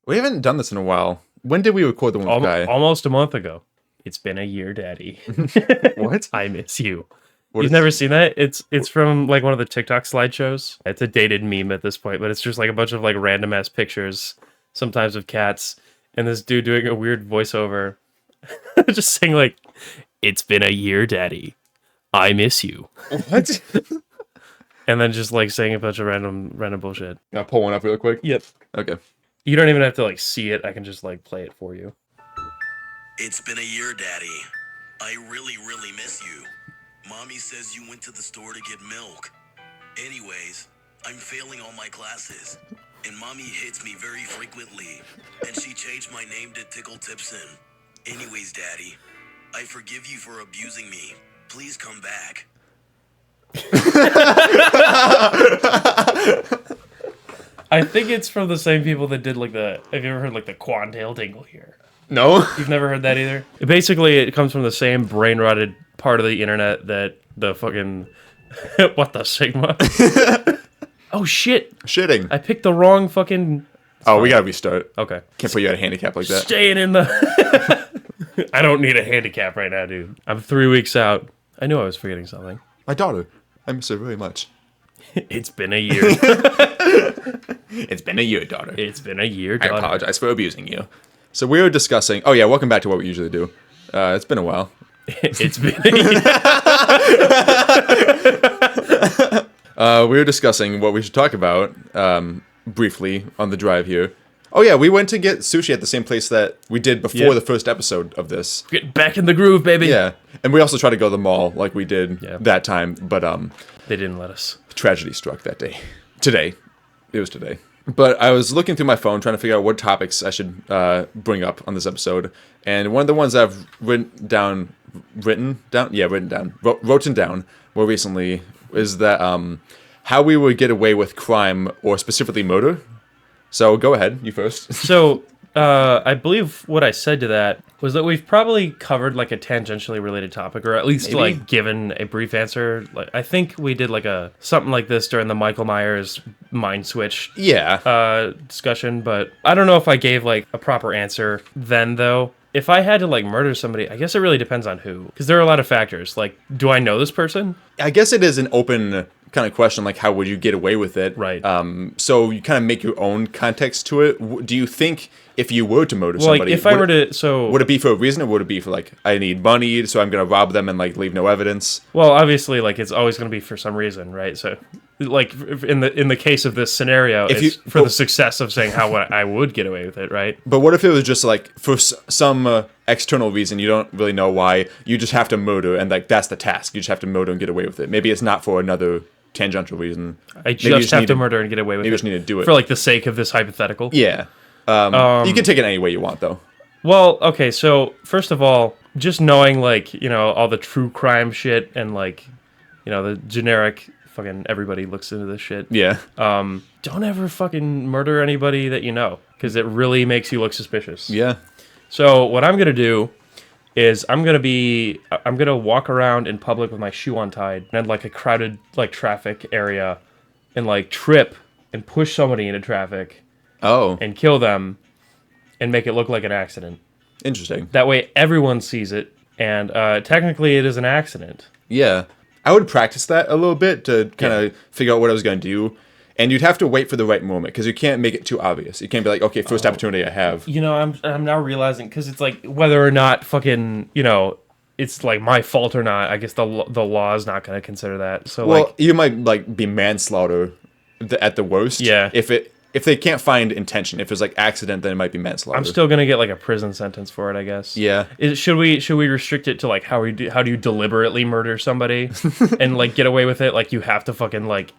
We haven't done this in a while. When did we record the one with Guy? Almost a month ago. It's been a year, Daddy. What? I miss you. You've never seen that? It's from like one of the TikTok slideshows. It's a dated meme at this point, but it's just like a bunch of like random ass pictures, sometimes of cats, and this dude doing a weird voiceover, just saying like, "It's been a year, Daddy. I miss you." What? And then just like saying a bunch of random bullshit. Can I pull one up real quick? Yep. Okay. You don't even have to like see it. I can just like play it for you. It's been a year, Daddy. I really, really miss you. Mommy says you went to the store to get milk. Anyways, I'm failing all my classes, and Mommy hits me very frequently, and she changed my name to Tickle Tipson. Anyways, Daddy, I forgive you for abusing me. Please come back. I think it's from the same people that did like the. Have you ever heard like the Quandale Dingle here? No. You've never heard that either? Basically, it comes from the same brain rotted part of the internet that the fucking. What the Sigma? Oh shit! Shitting. I picked the wrong fucking. Oh, we gotta restart. Okay. Can't put you at a handicap like that. Staying in the. I don't need a handicap right now, dude. I'm 3 weeks out. I knew I was forgetting something. My daughter. I miss her very much. It's been a year. It's been a year, daughter. It's been a year, I daughter. apologize for abusing you. So we were discussing... Oh, yeah, welcome back to what we usually do. It's been a while. It's been a year. We were discussing what we should talk about briefly on the drive here. Oh, yeah, we went to get sushi at the same place that we did before the first episode of this. Get back in the groove, baby. Yeah, and we also tried to go to the mall like we did that time, but They didn't let us. tragedy struck that day. Today. It was today. But I was looking through my phone trying to figure out what topics I should bring up on this episode. And one of the ones I've wrote down more recently is that how we would get away with crime, or specifically murder. So go ahead, you first. So, I believe what I said to that was that we've probably covered like a tangentially related topic, or at least Maybe. like given a brief answer. Like I think we did like something like this during the Michael Myers mind switch discussion, but I don't know if I gave like a proper answer then though. If I had to like murder somebody, I guess it really depends on who, because there are a lot of factors. Like, do I know this person? I guess it is an open kind of question, like how would you get away with it? Right. So you kind of make your own context to it. Do you think if you were to murder somebody, like if I were to, would it be for a reason, or would it be for like, I need money, so I'm going to rob them and like leave no evidence? well, obviously, like it's always going to be for some reason, right? So, like in the case of this scenario, it's for the success of saying how I would get away with it, right? But what if it was just like for some external reason, you don't really know why, you just have to murder, and like that's the task, you just have to murder and get away with it. Maybe it's not for another tangential reason. I just have to murder and get away with it. Maybe you just need to do it for like the sake of this hypothetical. Yeah. You can take it any way you want, though. Well, okay, so first of all, just knowing like, you know, all the true crime shit and like, you know, the generic fucking everybody looks into this shit. Yeah. Don't ever fucking murder anybody that you know, because it really makes you look suspicious. Yeah. So what I'm gonna do is I'm gonna walk around in public with my shoe untied and like a crowded like traffic area and like trip and push somebody into traffic. Oh. And kill them and make it look like an accident. Interesting. That way everyone sees it, and technically it is an accident. Yeah. I would practice that a little bit to kind of figure out what I was going to do. And you'd have to wait for the right moment, because you can't make it too obvious. You can't be like, okay, first opportunity I have. You know, I'm now realizing, because it's like whether or not fucking, you know, it's like my fault or not, I guess the law is not going to consider that. So well, like, you might like be manslaughter at the worst. Yeah. If they can't find intention, if it's like accident, then it might be manslaughter. I'm still gonna get like a prison sentence for it, I guess. Yeah. Should we restrict it to like how do you deliberately murder somebody and like get away with it? Like you have to fucking like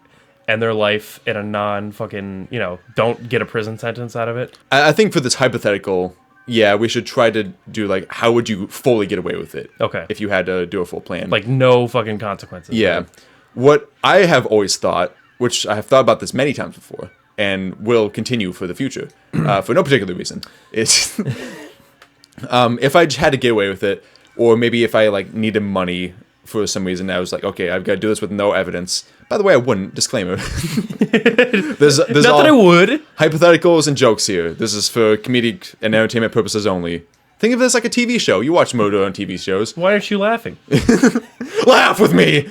end their life in a non-fucking, you know, don't get a prison sentence out of it. I think for this hypothetical, yeah, we should try to do like, how would you fully get away with it? Okay. If you had to do a full plan. Like no fucking consequences. Yeah. Right? What I have always thought, which I have thought about this many times before, and will continue for the future, for no particular reason, is if I just had to get away with it, or maybe if I like needed money for some reason. I was like, okay, I've got to do this with no evidence. By the way, I wouldn't. Disclaimer. there's Not all that I would. hypotheticals and jokes here. This is for comedic and entertainment purposes only. Think of this like a TV show. You watch murder on TV shows. Why aren't you laughing? Laugh with me!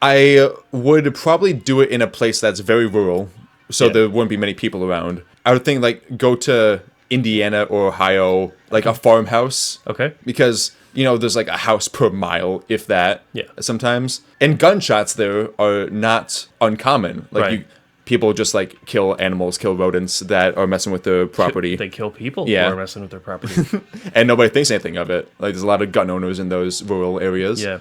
I would probably do it in a place that's very rural, so there wouldn't be many people around. I would think, like, go to Indiana or Ohio, like a farmhouse. Okay. Because, there's like a house per mile, if that. Yeah. Sometimes. And gunshots there are not uncommon. Like, Right. people just, like, kill animals, kill rodents that are messing with their property. They kill people Yeah. who are messing with their property. And nobody thinks anything of it. Like, there's a lot of gun owners in those rural areas. Yeah.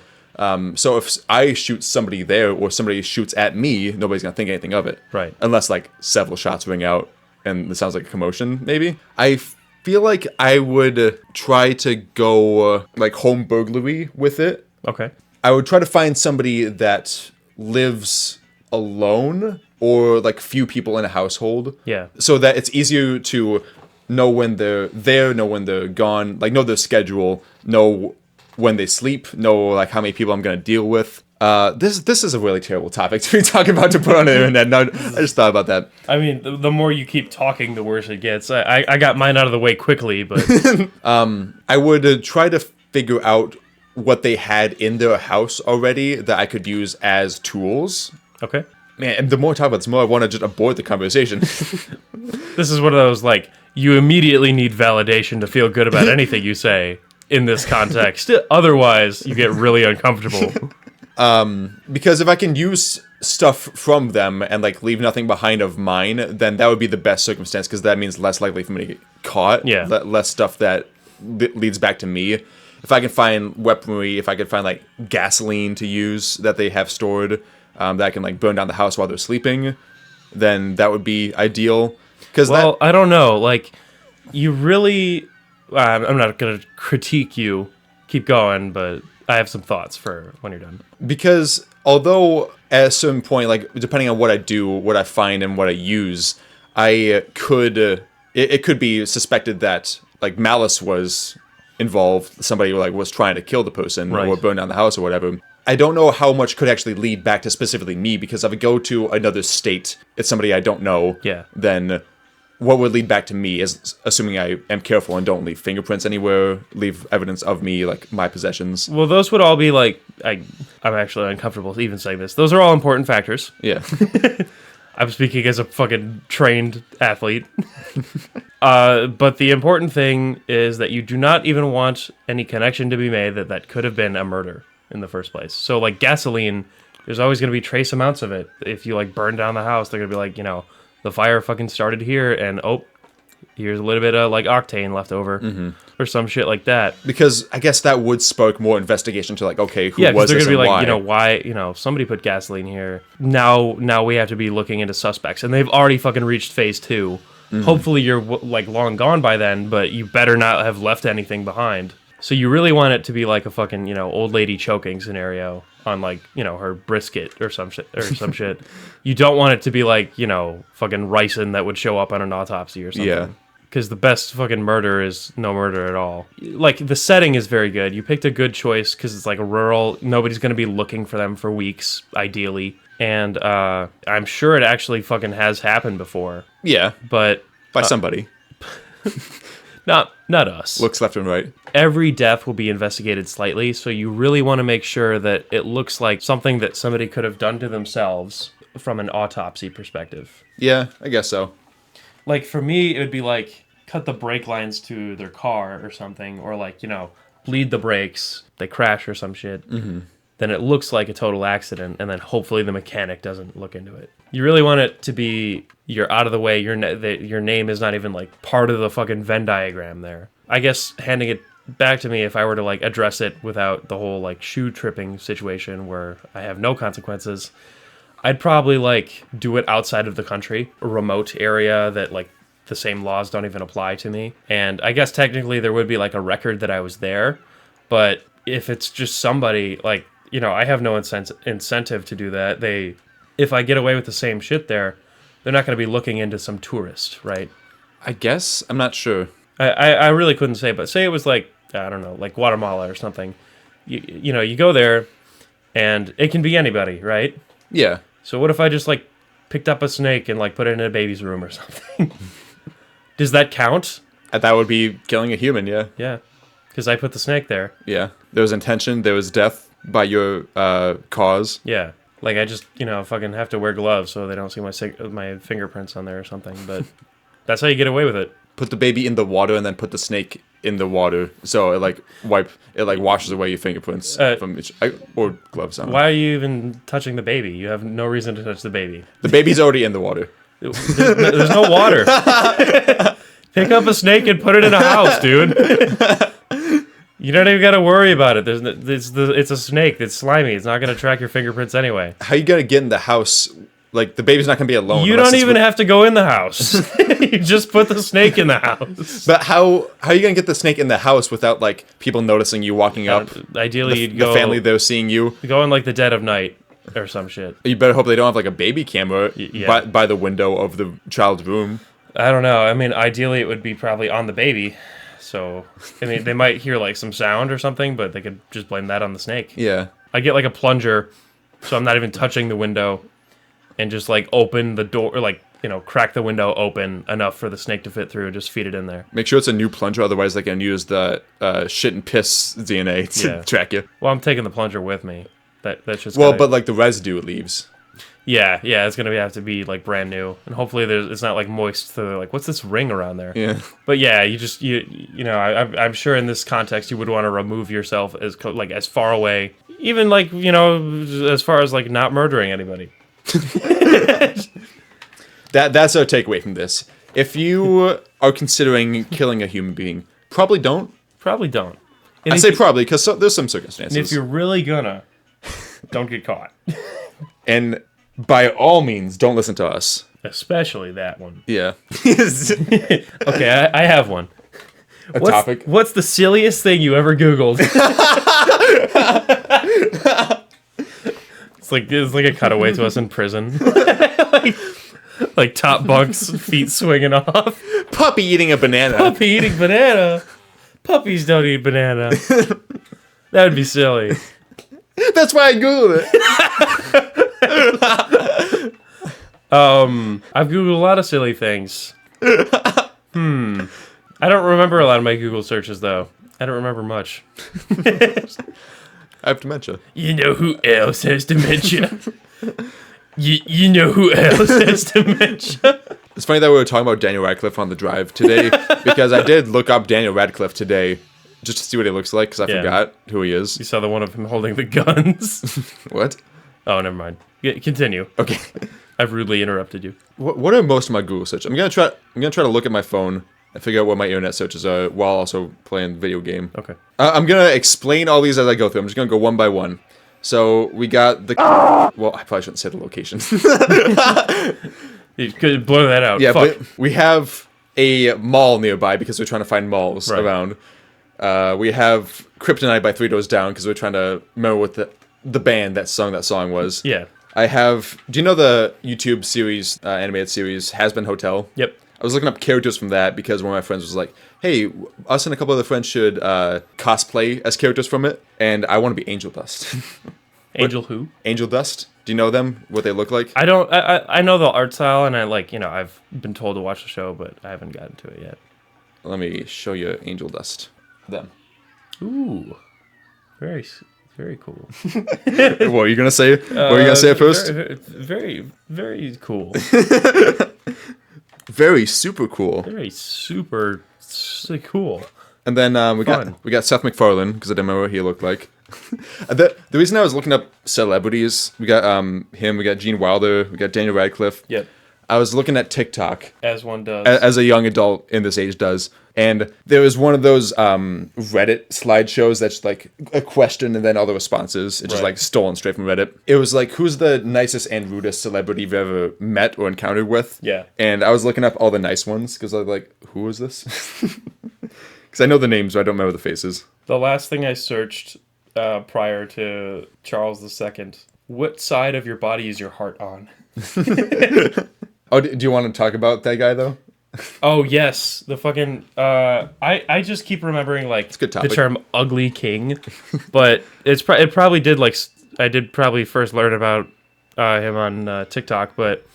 So if I shoot somebody there or somebody shoots at me, nobody's going to think anything of it. Right. Unless, like, several shots ring out and it sounds like a commotion, maybe. I feel like I would try to go, like, home burglary with it. Okay. I would try to find somebody that lives alone or, like, few people in a household. Yeah. So that it's easier to know when they're there, know when they're gone, like, know their schedule, know when they sleep, know, like, how many people I'm going to deal with. This is a really terrible topic to be talking about to put on the internet. No, I just thought about that. I mean, the more you keep talking, the worse it gets. I got mine out of the way quickly, but I would try to figure out what they had in their house already that I could use as tools. okay. Man, and the more I talk about this, the more I want to just abort the conversation. This is one of those, like, you immediately need validation to feel good about anything you say in this context. Otherwise, you get really uncomfortable. Because if I can use stuff from them and, like, leave nothing behind of mine, then that would be the best circumstance, because that means less likely for me to get caught. Yeah. Less stuff that leads back to me. If I can find weaponry, if I can find, like, gasoline to use that they have stored, that I can, like, burn down the house while they're sleeping, then that would be ideal. Well, I don't know. Like, you really... I'm not going to critique you. Keep going, but I have some thoughts for when you're done. Because although at a certain point, like, depending on what I do, what I find, and what I use, I could... it could be suspected that, like, malice was involved. Somebody, like, was trying to kill the person Right. or burn down the house or whatever. I don't know how much could actually lead back to specifically me, because if I go to another state, it's somebody I don't know, Yeah. then what would lead back to me is, assuming I am careful and don't leave fingerprints anywhere, leave evidence of me, like, my possessions. Well, those would all be, like... I'm actually uncomfortable even saying this. Those are all important factors. Yeah. I'm speaking as a fucking trained athlete. But the important thing is that you do not even want any connection to be made that could have been a murder in the first place. So, like, gasoline, there's always going to be trace amounts of it. If you, like, burn down the house, they're going to be like, the fire fucking started here, and, here's a little bit of, like, octane left over, or some shit like that. Because I guess that would spark more investigation to, like, okay, who was they're this gonna be and like, why? Somebody put gasoline here. Now we have to be looking into suspects, and they've already fucking reached phase 2. Hopefully you're like long gone by then, but you better not have left anything behind. So you really want it to be like a fucking, old lady choking scenario on, like, her brisket or some shit. You don't want it to be like, fucking ricin that would show up on an autopsy or something. Yeah. Because the best fucking murder is no murder at all. Like, the setting is very good. You picked a good choice because it's, like, rural. Nobody's going to be looking for them for weeks, ideally. And I'm sure it actually fucking has happened before. Yeah. But... By somebody. Not us. Looks left and right. Every death will be investigated slightly, so you really want to make sure that it looks like something that somebody could have done to themselves from an autopsy perspective. Yeah, I guess so. Like, for me, it would be like, cut the brake lines to their car or something, or like, bleed the brakes, they crash or some shit. Mm-hmm. Then it looks like a total accident, and then hopefully the mechanic doesn't look into it. You really want it to be, you're out of the way, your name is not even, like, part of the fucking Venn diagram there. I guess handing it back to me, if I were to, like, address it without the whole, like, shoe tripping situation where I have no consequences, I'd probably, like, do it outside of the country, a remote area that, like, the same laws don't even apply to me. And I guess technically there would be, like, a record that I was there, but if it's just somebody, like, I have no incentive to do that. If I get away with the same shit there, they're not going to be looking into some tourist, right? I guess? I'm not sure. I really couldn't say, but say it was like, I don't know, like Guatemala or something. You go there, And it can be anybody, right? Yeah. So what if I just like picked up a snake and like put it in a baby's room or something? Does that count? That would be killing a human, yeah. Yeah. Because I put the snake there. Yeah. There was intention, there was death by your cause. Yeah. Like I just, fucking have to wear gloves so they don't see my fingerprints on there or something. But that's how you get away with it. Put the baby in the water and then put the snake in the water, so it washes away your fingerprints from or gloves on. Why are you even touching the baby? You have no reason to touch the baby. The baby's already in the water. There's no water. Pick up a snake and put it in a house, dude. You don't even got to worry about it. It's a snake. It's slimy. It's not going to track your fingerprints anyway. How you gonna get in the house? Like, the baby's not gonna be alone. You don't even have to go in the house. You just put the snake in the house. But how are you gonna get the snake in the house without like people noticing you walking up? Ideally, you'd go the family there seeing you. Go in like the dead of night or some shit. You better hope they don't have like a baby camera by the window of the child's room. I don't know. I mean, ideally it would be probably on the baby. So, I mean, they might hear like some sound or something, but they could just blame that on the snake. Yeah. I get like a plunger, so I'm not even touching the window, and just like open the door, or like, crack the window open enough for the snake to fit through, just feed it in there. Make sure it's a new plunger, otherwise they can use the shit and piss DNA to track you. Well, I'm taking the plunger with me. That's just but like the residue it leaves. Yeah, it's gonna have to be like brand new, and hopefully it's not like moist. So like, what's this ring around there? Yeah. But yeah, I'm sure in this context you would want to remove yourself as far away, even like as far as like not murdering anybody. That's our takeaway from this. If you are considering killing a human being, probably don't. Probably don't. I say probably because there's some circumstances. And if you're really gonna, don't get caught. And by all means, don't listen to us. Especially that one. Yeah. Okay, I have one. Topic? What's the silliest thing you ever Googled? It's like a cutaway to us in prison. like top bunks, feet swinging off. Puppy eating a banana. Puppy eating banana. Puppies don't eat banana. That would be silly. That's why I Googled it. I've Googled a lot of silly things. I don't remember a lot of my Google searches, though. I don't remember much. I have dementia. You know who else has dementia? you know who else has dementia? It's funny that we were talking about Daniel Radcliffe on the drive today, because I did look up Daniel Radcliffe today just to see what he looks like, because I forgot who he is. You saw the one of him holding the guns. What? Oh, never mind. Continue. Okay. I've rudely interrupted you. What are most of my Google searches? I'm gonna try to look at my phone and figure out what my internet searches are while also playing the video game. Okay. I'm gonna explain all these as I go through. I'm just gonna go one by one. So we got the. Well, I probably shouldn't say the location. You could blur that out. Yeah, Fuck. but we have a mall nearby because we're trying to find malls around. We have Kryptonite by Three Doors Down because we're trying to remember what the band that song was. Yeah. I have. Do you know the YouTube series, animated series, Has Been Hotel? Yep. I was looking up characters from that because one of my friends was like, "Hey, us and a couple other friends should cosplay as characters from it," and I want to be Angel Dust. Angel who? Angel Dust. Do you know them? What they look like? I don't. I know the art style, and I've been told to watch the show, but I haven't gotten to it yet. Let me show you Angel Dust. Them. Ooh, very cool. What are you gonna say? What are you gonna say at first? Very, very cool. Very super cool. Very super cool. And then we got Seth MacFarlane because I didn't remember what he looked like. The reason I was looking up celebrities, we got him, we got Gene Wilder, we got Daniel Radcliffe. Yep. I was looking at TikTok, as one does, as a young adult in this age does, and there was one of those Reddit slideshows that's like a question and then all the responses. It's just like stolen straight from Reddit. It was like, who's the nicest and rudest celebrity you've ever met or encountered with? Yeah. And I was looking up all the nice ones because I was like, who is this? Because I know the names, but I don't remember the faces. The last thing I searched prior to Charles II, what side of your body is your heart on? Oh, do you want to talk about that guy though? Oh yes, the fucking I just keep remembering like it's a good topic. The term "ugly king," but it probably did like I did probably first learn about him on TikTok, but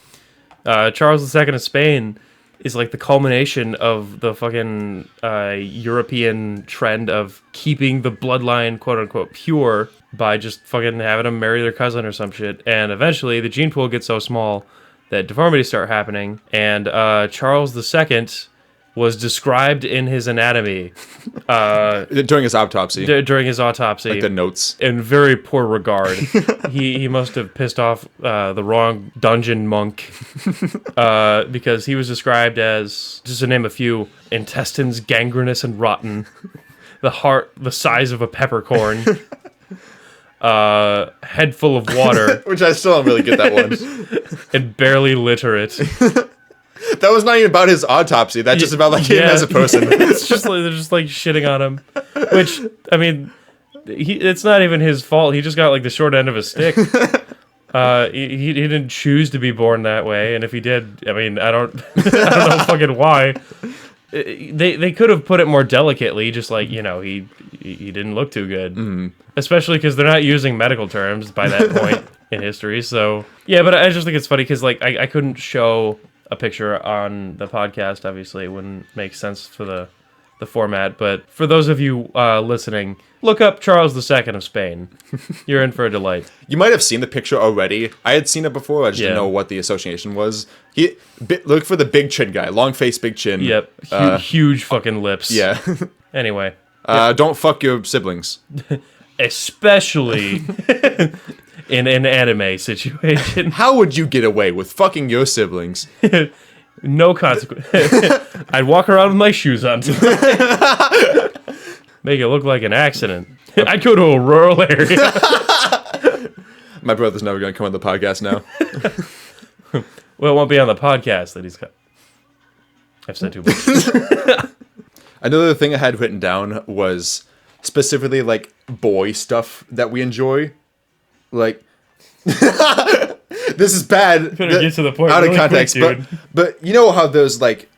Charles II of Spain is like the culmination of the fucking European trend of keeping the bloodline quote unquote pure by just fucking having them marry their cousin or some shit. And eventually the gene pool gets so small that deformities start happening. And Charles II was described in his anatomy during his autopsy. During his autopsy, like the notes, in very poor regard. he must have pissed off the wrong dungeon monk because he was described as, just to name a few, intestines gangrenous and rotten, the heart the size of a peppercorn, head full of water, which I still don't really get that one, and barely literate. That was not even about his autopsy. That's just about like him as a person. It's just like they're just like shitting on him, which I mean, it's not even his fault. He just got like the short end of a stick. He didn't choose to be born that way, and if he did, I mean, I don't know fucking why. They could have put it more delicately, just like, you know, he didn't look too good, especially because they're not using medical terms by that point in history. So yeah, but I just think it's funny because like I couldn't show a picture on the podcast. Obviously, it wouldn't make sense for the format. But for those of you listening, look up Charles II of Spain. You're in for a delight. You might have seen the picture already. I had seen it before. I just didn't know what the association was. Look for the big chin guy. Long face, big chin. Yep. Huge fucking lips. Yeah. Anyway. Don't fuck your siblings. Especially in an anime situation. How would you get away with fucking your siblings? No consequence. I'd walk around with my shoes on. Make it look like an accident. I'd go to a rural area. My brother's never going to come on the podcast now. Well, it won't be on the podcast that he's got. I've said too much. Another thing I had written down was specifically like boy stuff that we enjoy. Like, this is bad. Get to the point. Out really of context, quick, but you know how there's like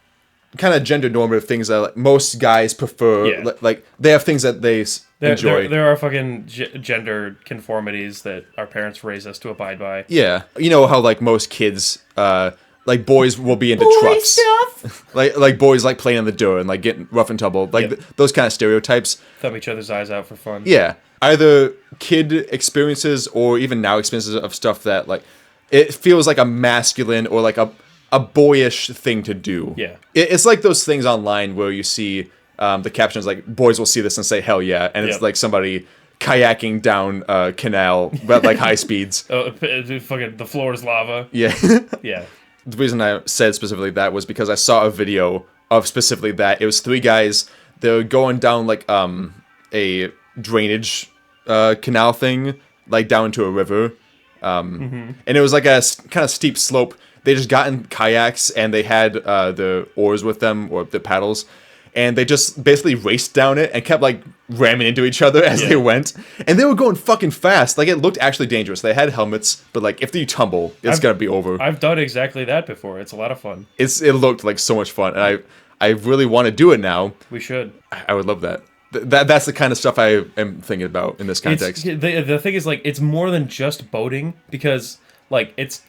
kind of gender normative things that like, most guys prefer. Yeah. Like they have things that they enjoy. There are fucking gender conformities that our parents raise us to abide by. Yeah, you know how like most kids, like boys will be into trucks. Stuff. like boys like playing in the dirt and like getting rough and tumble. Like those kind of stereotypes. Thumb each other's eyes out for fun. Yeah. Either kid experiences or even now experiences of stuff that like it feels like a masculine or like a boyish thing to do. Yeah. It's like those things online where you see the captions like boys will see this and say hell yeah, and it's like somebody kayaking down a canal at like high speeds. Fucking the floor is lava. Yeah. Yeah. The reason I said specifically that was because I saw a video of specifically that. It was 3 guys. They were going down like a drainage canal thing, like down into a river, and it was like a kind of steep slope. They just got in kayaks and they had the oars with them or the paddles, and they just basically raced down it and kept like ramming into each other as they went, and they were going fucking fast. Like it looked actually dangerous. They had helmets, but like if you tumble, it's gonna be over. I've done exactly that before. It's a lot of fun. It looked like so much fun, and I really want to do it now. We should. I would love that. That's the kind of stuff I am thinking about in this context. The thing is, like, it's more than just boating, because, like, it's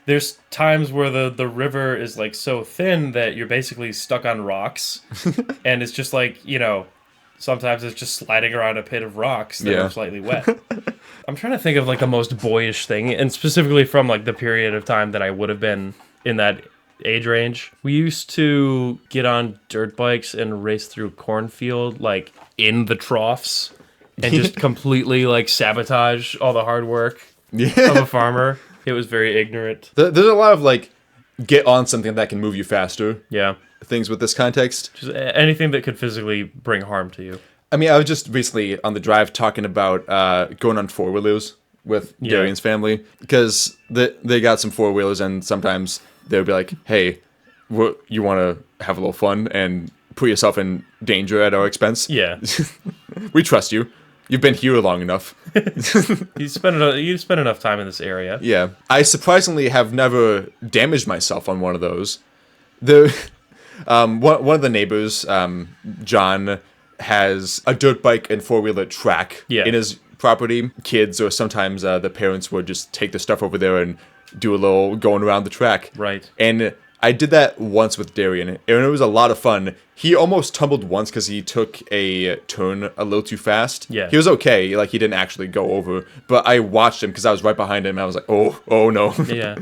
there's times where the river is, like, so thin that you're basically stuck on rocks, and it's just, like, you know, sometimes it's just sliding around a pit of rocks that are slightly wet. I'm trying to think of, like, the most boyish thing, and specifically from, like, the period of time that I would have been in that age range. We used to get on dirt bikes and race through cornfield, like in the troughs, and just completely like sabotage all the hard work of a farmer. It was very ignorant. There's a lot of like get on something that can move you faster. Yeah. Things with this context. Just anything that could physically bring harm to you. I mean, I was just recently on the drive talking about going on 4-wheelers with Darian's family, because they got some 4-wheelers, and sometimes they would be like, hey, you want to have a little fun and put yourself in danger at our expense? Yeah. We trust you. You've been here long enough. You spend enough time in this area. Yeah. I surprisingly have never damaged myself on one of those. One of the neighbors, John, has a dirt bike and 4-wheeler track in his property, kids or sometimes the parents would just take the stuff over there and do a little going around the track. Right. And I did that once with Darian, and it was a lot of fun. He almost tumbled once because he took a turn a little too fast. Yeah. He was okay, like he didn't actually go over, but I watched him because I was right behind him, and I was like, oh no. Yeah.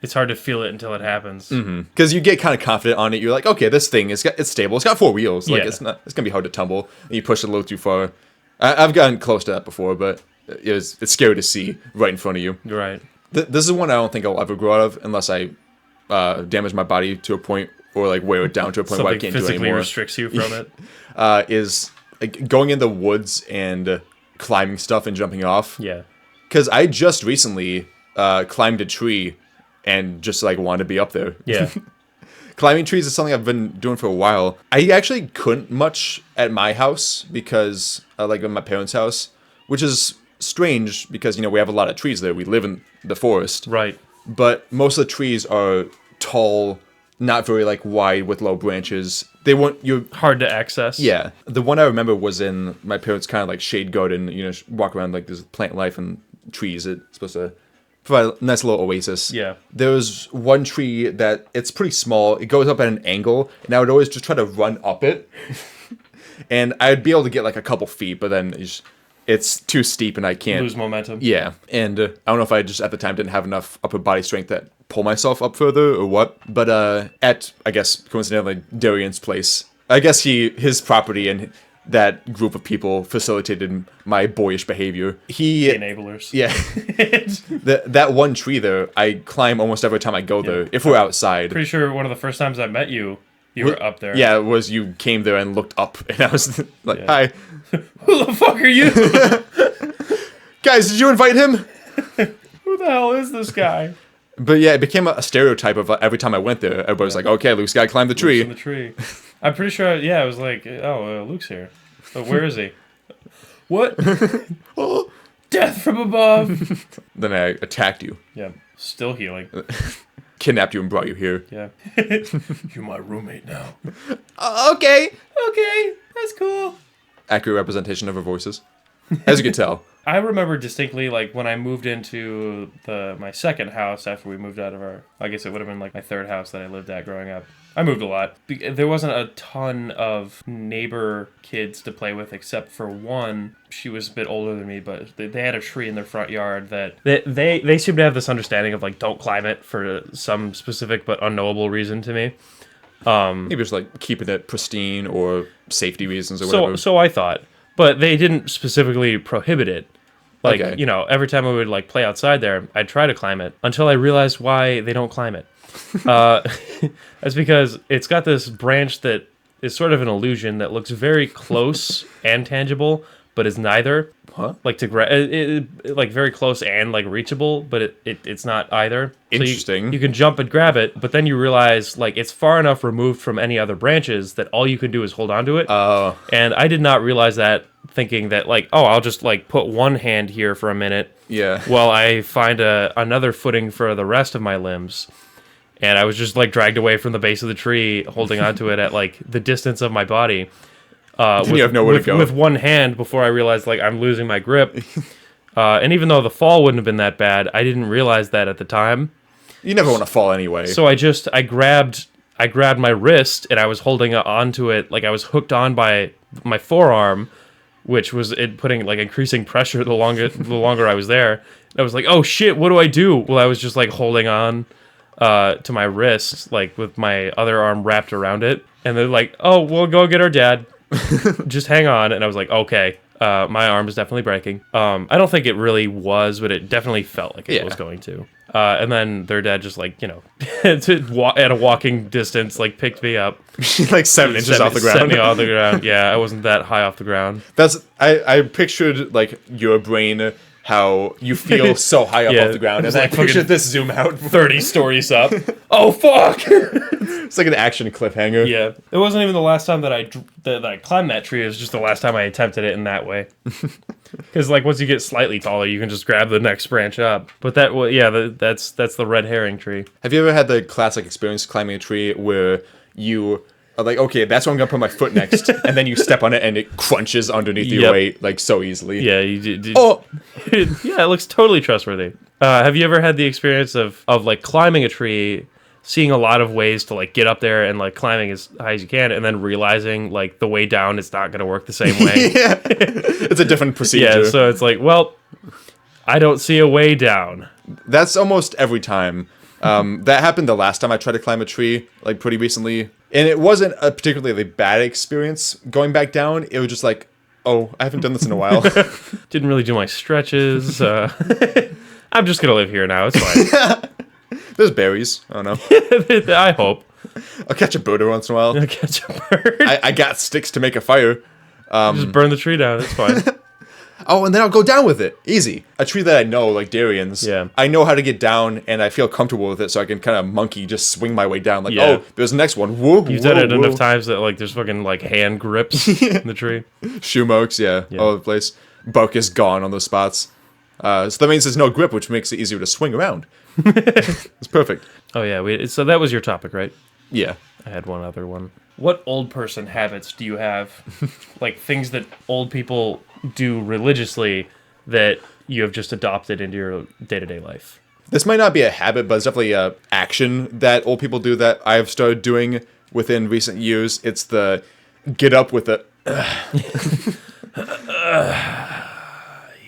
It's hard to feel it until it happens. Because you get kind of confident on it. You're like, okay, this thing, it's stable. It's got 4 wheels. Like, Yeah. it's going to be hard to tumble. And you push it a little too far. I've gotten close to that before, but it's scary to see right in front of you. Right. This is one I don't think I'll ever grow out of unless I damage my body to a point or like wear it down to a point where I Something can't do it physically anymore. restricts you from it. Is like going in the woods and climbing stuff and jumping off. Yeah. Because I just recently climbed a tree and just like wanted to be up there. Yeah. Climbing trees is something I've been doing for a while. I actually couldn't much at my house because, like at my parents' house, which is strange because, we have a lot of trees there. We live in the forest. Right. But most of the trees are tall, not very like wide with low branches. They want you. Hard to access. Yeah. The one I remember was in my parents' kind of like shade garden. Walk around like there's plant life and trees. It's supposed to provide a nice little oasis. Yeah. There was one tree that it's pretty small. It goes up at an angle, and I would always just try to run up it. And I'd be able to get like a couple feet, but then it's too steep and I can't. Lose momentum. Yeah. And I don't know if I just at the time didn't have enough upper body strength to pull myself up further or what. But at, I guess, coincidentally, Darian's place, I guess his property and that group of people facilitated my boyish behavior. The enablers. Yeah. that one tree there, I climb almost every time I go there, if we're outside. Pretty sure one of the first times I met you, you were up there. Yeah, it was you came there and looked up, and I was like, Yeah. hi. Who the fuck are you? Guys, did you invite him? Who the hell is this guy? But yeah, it became a stereotype of every time I went there, everybody was like, okay, Luke's got to climb the tree. Luke's in the tree. I'm pretty sure, yeah, I was like, Luke's here. But where is he? What? Death from above. Then I attacked you, Yeah, still healing. kidnapped you, and brought you here. Yeah. You're my roommate now. Okay. Okay, that's cool. Accurate representation of our voices. As you can tell. I remember distinctly, like, when I moved into my second house after we moved out of I guess it would have been, like, my third house that I lived at growing up. I moved a lot. There wasn't a ton of neighbor kids to play with except for one. She was a bit older than me, but they had a tree in their front yard that... They seem to have this understanding of, like, don't climb it for some specific but unknowable reason to me. Maybe just like keeping it pristine or safety reasons or whatever. So I thought. But they didn't specifically prohibit it. Like, Okay. Every time I would, like, play outside there, I'd try to climb it until I realized why they don't climb it. That's because it's got this branch that is sort of an illusion that looks very close and tangible, but is neither. Huh? Like, like, very close and, like, reachable, but it's not either. Interesting. So you can jump and grab it, but then you realize, like, it's far enough removed from any other branches that all you can do is hold onto it. Oh. And I did not realize that, thinking that, like, I'll just, like, put one hand here for a minute Yeah. while I find another footing for the rest of my limbs. And I was just, like, dragged away from the base of the tree, holding onto it at, like, the distance of my body. You have nowhere to go. With one hand before I realized, like, I'm losing my grip. And even though the fall wouldn't have been that bad, I didn't realize that at the time. You never want to fall anyway. So I grabbed my wrist and I was holding onto it, like I was hooked on by my forearm, which was it putting, like, increasing pressure the longer I was there. And I was like, oh shit, what do I do? Well, I was just, like, holding on to my wrist, like, with my other arm wrapped around it. And they're like, oh, we'll go get our dad. Just hang on. And I was like, okay. My arm is definitely breaking. I don't think it really was, but it definitely felt like it was going to. And then their dad just, like, at a walking distance, like, picked me up. Like 7 inches off the ground. Set me off the ground. Yeah, I wasn't that high off the ground. I pictured, like, your brain, how you feel so high up off the ground, and like I pictured this zoom out 30 stories up. Oh, fuck! It's like an action cliffhanger. Yeah. It wasn't even the last time that I climbed that tree. It was just the last time I attempted it in that way. Because, like, once you get slightly taller, you can just grab the next branch up. But that's the red herring tree. Have you ever had the classic experience climbing a tree where you like, okay, that's where I'm gonna put my foot next, and then you step on it and it crunches underneath your weight like so easily. Yeah, you did. Oh, Yeah, it looks totally trustworthy. Have you ever had the experience of like climbing a tree, seeing a lot of ways to like get up there and like climbing as high as you can, and then realizing like the way down is not going to work the same way? yeah, it's a different procedure. Yeah, so it's like, well, I don't see a way down. That's almost every time. That happened the last time I tried to climb a tree, like pretty recently. And it wasn't a particularly bad experience going back down. It was just like, oh, I haven't done this in a while. Didn't really do my stretches. I'm just going to live here now. It's fine. There's berries. I don't know. I hope. I'll catch a bird every once in a while. I'll catch a bird. I got sticks to make a fire. Just burn the tree down. It's fine. Oh, and then I'll go down with it. Easy. A tree that I know, like Darian's. Yeah. I know how to get down, and I feel comfortable with it, so I can kind of monkey, just swing my way down. Like, Yeah. oh, there's the next one. Whoa, You've whoa, done it whoa. enough times that like there's fucking like hand grips in the tree. Shoe marks, yeah, all over the place. Bark is gone on those spots. So that means there's no grip, which makes it easier to swing around. It's perfect. Oh yeah, so that was your topic, right? Yeah. I had one other one. What old person habits do you have? Like things that old people do religiously that you have just adopted into your day-to-day life? This might not be a habit, but it's definitely a action that old people do that I've started doing within recent years. It's the get up with a...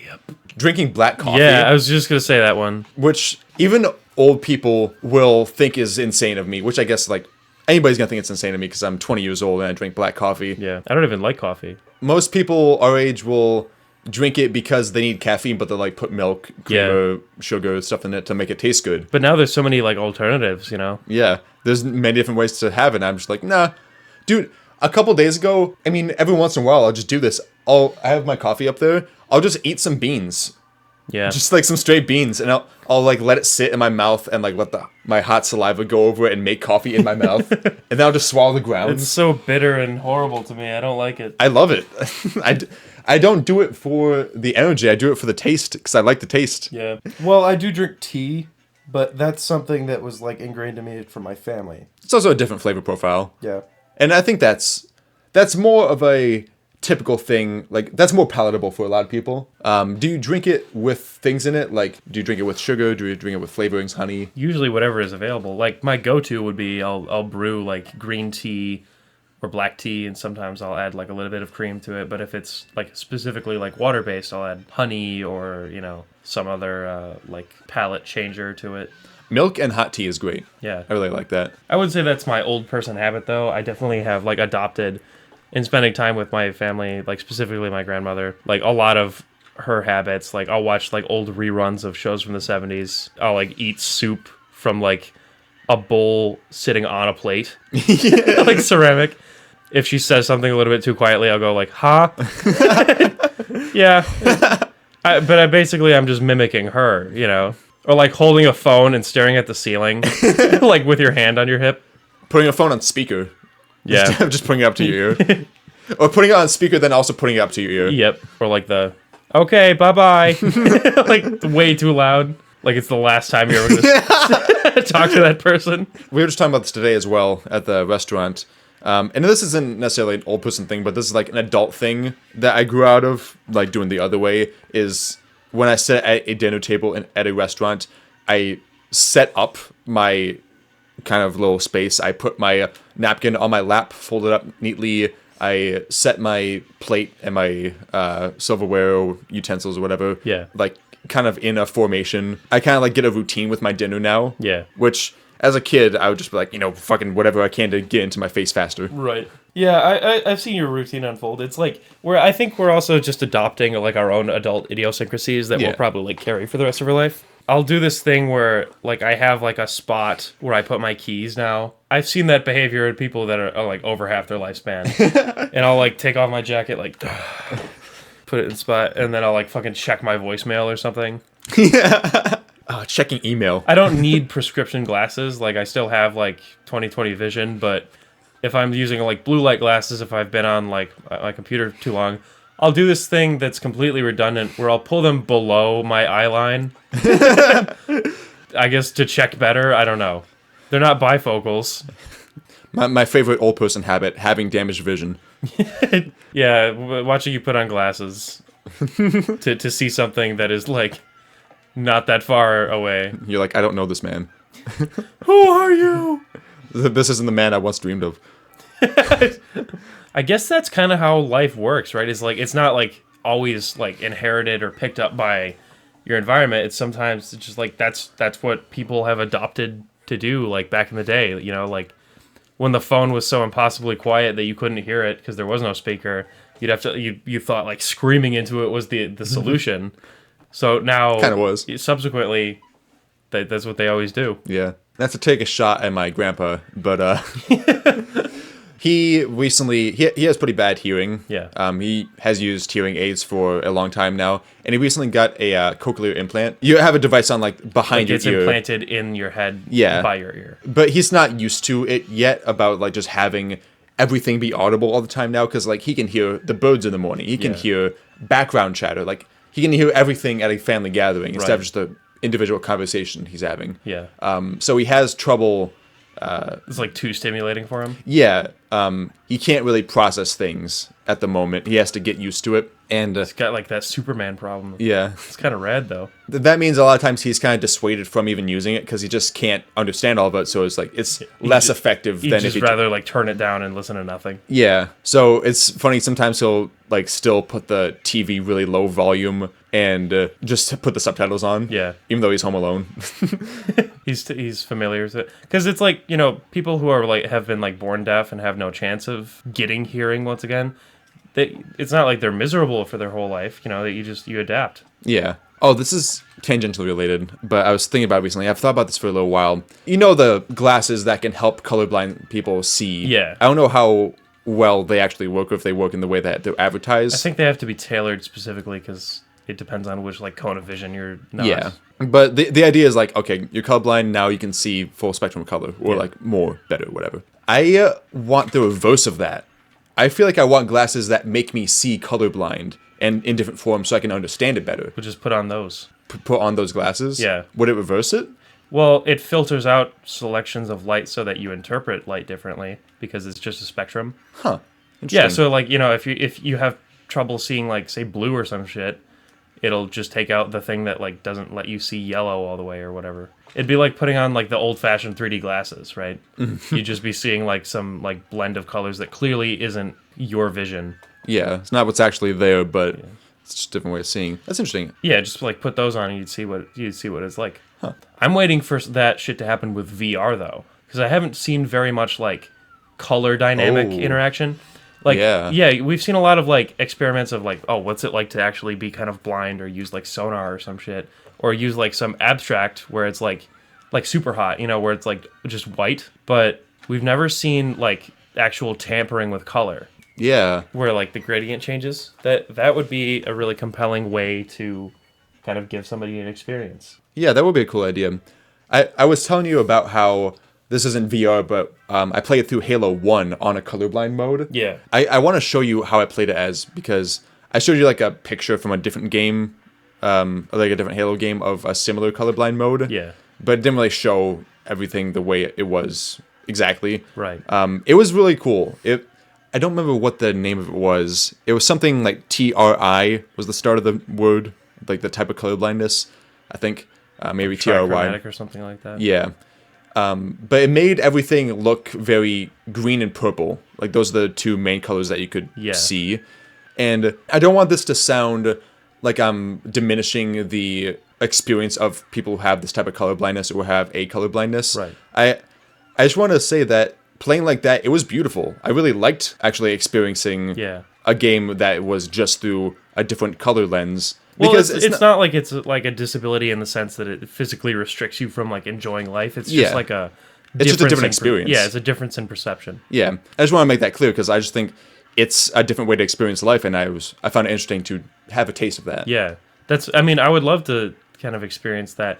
Yep. Drinking black coffee. Yeah, I was just gonna say that one. Which even old people will think is insane of me, which I guess, like, anybody's gonna think it's insane of me because I'm 20 years old and I drink black coffee. Yeah, I don't even like coffee. Most people our age will drink it because they need caffeine, but they'll, like, put milk, creamer, sugar, stuff in it to make it taste good. But now there's so many, like, alternatives, you know? Yeah, there's many different ways to have it, and I'm just like, nah. Dude, a couple days ago, I mean, every once in a while, I'll just do this. I have my coffee up there. I'll just eat some beans. Yeah. Just like some straight beans, and I'll like let it sit in my mouth and like let my hot saliva go over it and make coffee in my mouth, and then I'll just swallow the grounds. It's so bitter and horrible to me. I don't like it. I love it. I don't do it for the energy. I do it for the taste because I like the taste. Yeah. Well, I do drink tea, but that's something that was like ingrained in me from my family. It's also a different flavor profile, Yeah. and I think that's more of a typical thing. Like, that's more palatable for a lot of people. Do you drink it with things in it? Like, do you drink it with sugar? Do you drink it with flavorings, honey? Usually whatever is available. Like my go-to would be I'll brew like green tea or black tea, and sometimes I'll add like a little bit of cream to it. But if it's like specifically like water-based, I'll add honey or, you know, some other like palate changer to it. Milk and hot tea is great. Yeah. I really like that. I would say that's my old person habit, though. I definitely have like adopted in spending time with my family, like specifically my grandmother, like a lot of her habits. Like I'll watch like old reruns of shows from the 70s. I'll like eat soup from like a bowl sitting on a plate, like ceramic. If she says something a little bit too quietly, I'll go like, "Huh?" Yeah. I'm just mimicking her, you know, or like holding a phone and staring at the ceiling, like with your hand on your hip. Putting a phone on speaker. Yeah. Just putting it up to your ear. Or putting it on speaker, then also putting it up to your ear. Yep. Or like the, okay, bye-bye. Like way too loud. Like it's the last time you're ever going to talk to that person. We were just talking about this today as well at the restaurant. And this isn't necessarily an old person thing, but this is like an adult thing that I grew out of, like doing the other way, is when I sit at a dinner table at a restaurant, I set up my kind of little space. I put my napkin on my lap, fold it up neatly. I set my plate and my silverware or utensils or whatever. Yeah. Like kind of in a formation. I kind of like get a routine with my dinner now. Yeah. Which as a kid, I would just be like, you know, fucking whatever I can to get into my face faster. Right. Yeah, I've seen your routine unfold. It's like I think we're also just adopting like our own adult idiosyncrasies that Yeah. we'll probably like carry for the rest of our life. I'll do this thing where like I have like a spot where I put my keys now. I've seen that behavior in people that are like over half their lifespan. And I'll like take off my jacket, like put it in the spot, and then I'll like fucking check my voicemail or something. Checking email. I don't need prescription glasses. Like I still have like 20/20 vision, but if I'm using like blue light glasses, if I've been on like my computer too long, I'll do this thing that's completely redundant where I'll pull them below my eye line. I guess to check better. I don't know. They're not bifocals. My favorite old person habit, having damaged vision. Yeah, watching you put on glasses to see something that is like not that far away. You're like, I don't know this man. Who are you? This isn't the man I once dreamed of. I guess that's kind of how life works, right? It's like it's not like always like inherited or picked up by your environment. It's sometimes it's just like that's what people have adopted to do. Like back in the day, you know, like when the phone was so impossibly quiet that you couldn't hear it because there was no speaker. You'd have to you thought like screaming into it was the solution. So now Kind of was. Subsequently, that's what they always do. Yeah. Not to take a shot at my grandpa, but he recently he has pretty bad hearing. Yeah. He has used hearing aids for a long time now, and he recently got a cochlear implant. You have a device on like behind It's your ear. implanted in your head Yeah. by your ear. But he's not used to it yet about like just having everything be audible all the time now, because like he can hear the birds in the morning. He can Yeah. hear background chatter. Like he can hear everything at a family gathering instead of Right. just the individual conversation he's having. Yeah. So he has trouble. It's like too stimulating for him. Yeah, he can't really process things at the moment. He has to get used to it, and It's got like that Superman problem. yeah, It's kind of rad though. that means a lot of times he's kind of dissuaded from even using it because he just can't understand all of it. So it's like it's less effective You'd than if just he rather like turn it down and listen to nothing. Yeah, so it's funny. Sometimes he'll like still put the TV really low volume and just put the subtitles on. Yeah. even though he's home alone. He's familiar with it because it's like, you know, people who are like have been like born deaf and have no chance of getting hearing once again. It's not like they're miserable for their whole life. You know, that you adapt. Yeah. Oh, this is tangentially related, but I was thinking about it recently. I've thought about this for a little while. You know the glasses that can help colorblind people see? Yeah. I don't know how well they actually work or if they work in the way that they're advertised. I think they have to be tailored specifically because it depends on which like cone of vision you're not. Yeah. But the idea is like, okay, you're colorblind, now you can see full spectrum of color, or Yeah. like more, better, whatever. I want the reverse of that. I feel like I want glasses that make me see colorblind and in different forms so I can understand it better. We'll just put on those. Put on those glasses? Yeah. Would it reverse it? Well, it filters out selections of light so that you interpret light differently because it's just a spectrum. Huh. Yeah, Interesting. so like, you know, if you have trouble seeing like say blue or some shit, it'll just take out the thing that like doesn't let you see yellow all the way or whatever. It'd be like putting on like the old-fashioned 3D glasses, right? You'd just be seeing like some like blend of colors that clearly isn't your vision. Yeah, it's not what's actually there, but it's just a different way of seeing. That's interesting. Yeah, just like put those on and you'd see what it's like. Huh. I'm waiting for that shit to happen with VR though, because I haven't seen very much like color dynamic interaction. Like, yeah, we've seen a lot of like experiments of like, oh, what's it like to actually be kind of blind or use like sonar or some shit, or use like some abstract where it's like super hot, you know, where it's like just white. But we've never seen like actual tampering with color. Yeah. Where like the gradient changes. That would be a really compelling way to kind of give somebody an experience. Yeah, that would be a cool idea. I was telling you about how this isn't VR, but I played through Halo 1 on a colorblind mode. Yeah. I want to show you how I played it as, because I showed you like a picture from a different game, like a different Halo game of a similar colorblind mode. Yeah. But it didn't really show everything the way it was exactly. Right. It was really cool. I don't remember what the name of it was. It was something like TRI was the start of the word, like the type of colorblindness, I think. Maybe TRY. Trichromatic or something like that. Yeah. But it made everything look very green and purple. Like those are the two main colors that you could see. And I don't want this to sound like I'm diminishing the experience of people who have this type of colorblindness or have a colorblindness. Right. I just want to say that playing like that, it was beautiful. I really liked actually experiencing a game that was just through a different color lens. Well, Because it's not like it's like a disability in the sense that it physically restricts you from like enjoying life. It's just like it's just a different experience. Yeah, it's a difference in perception. Yeah, I just want to make that clear because I just think it's a different way to experience life, and I found it interesting to have a taste of that. Yeah, I mean, I would love to kind of experience that,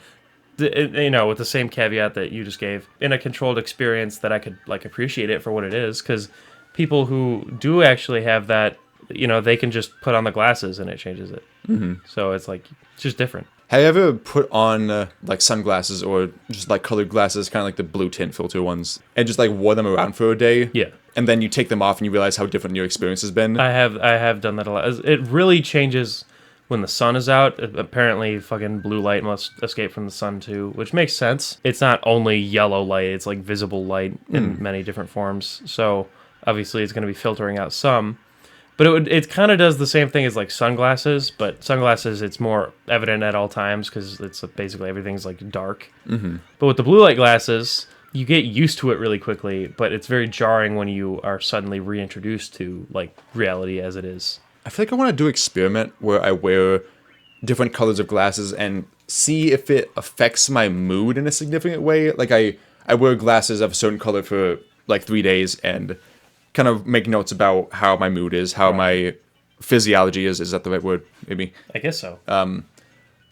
you know, with the same caveat that you just gave, in a controlled experience that I could like appreciate it for what it is. Because people who do actually have that, you know, they can just put on the glasses and it changes it. Mm-hmm. So it's like it's just different. Have you ever put on like sunglasses or just like colored glasses, kind of like the blue tint filter ones, and just like wore them around for a day? Yeah. And then you take them off and you realize how different your experience has been. I have done that a lot. It really changes when the sun is out. Apparently, fucking blue light must escape from the sun too, which makes sense. It's not only yellow light; it's like visible light in many different forms. So obviously, it's going to be filtering out some. But it kind of does the same thing as like sunglasses, but sunglasses it's more evident at all times because it's basically everything's like dark. Mm-hmm. But with the blue light glasses, you get used to it really quickly, but it's very jarring when you are suddenly reintroduced to like reality as it is. I feel like I want to do an experiment where I wear different colors of glasses and see if it affects my mood in a significant way. Like I wear glasses of a certain color for like 3 days and kind of make notes about how my mood is, how my physiology is. Is that the right word? Maybe. I guess so.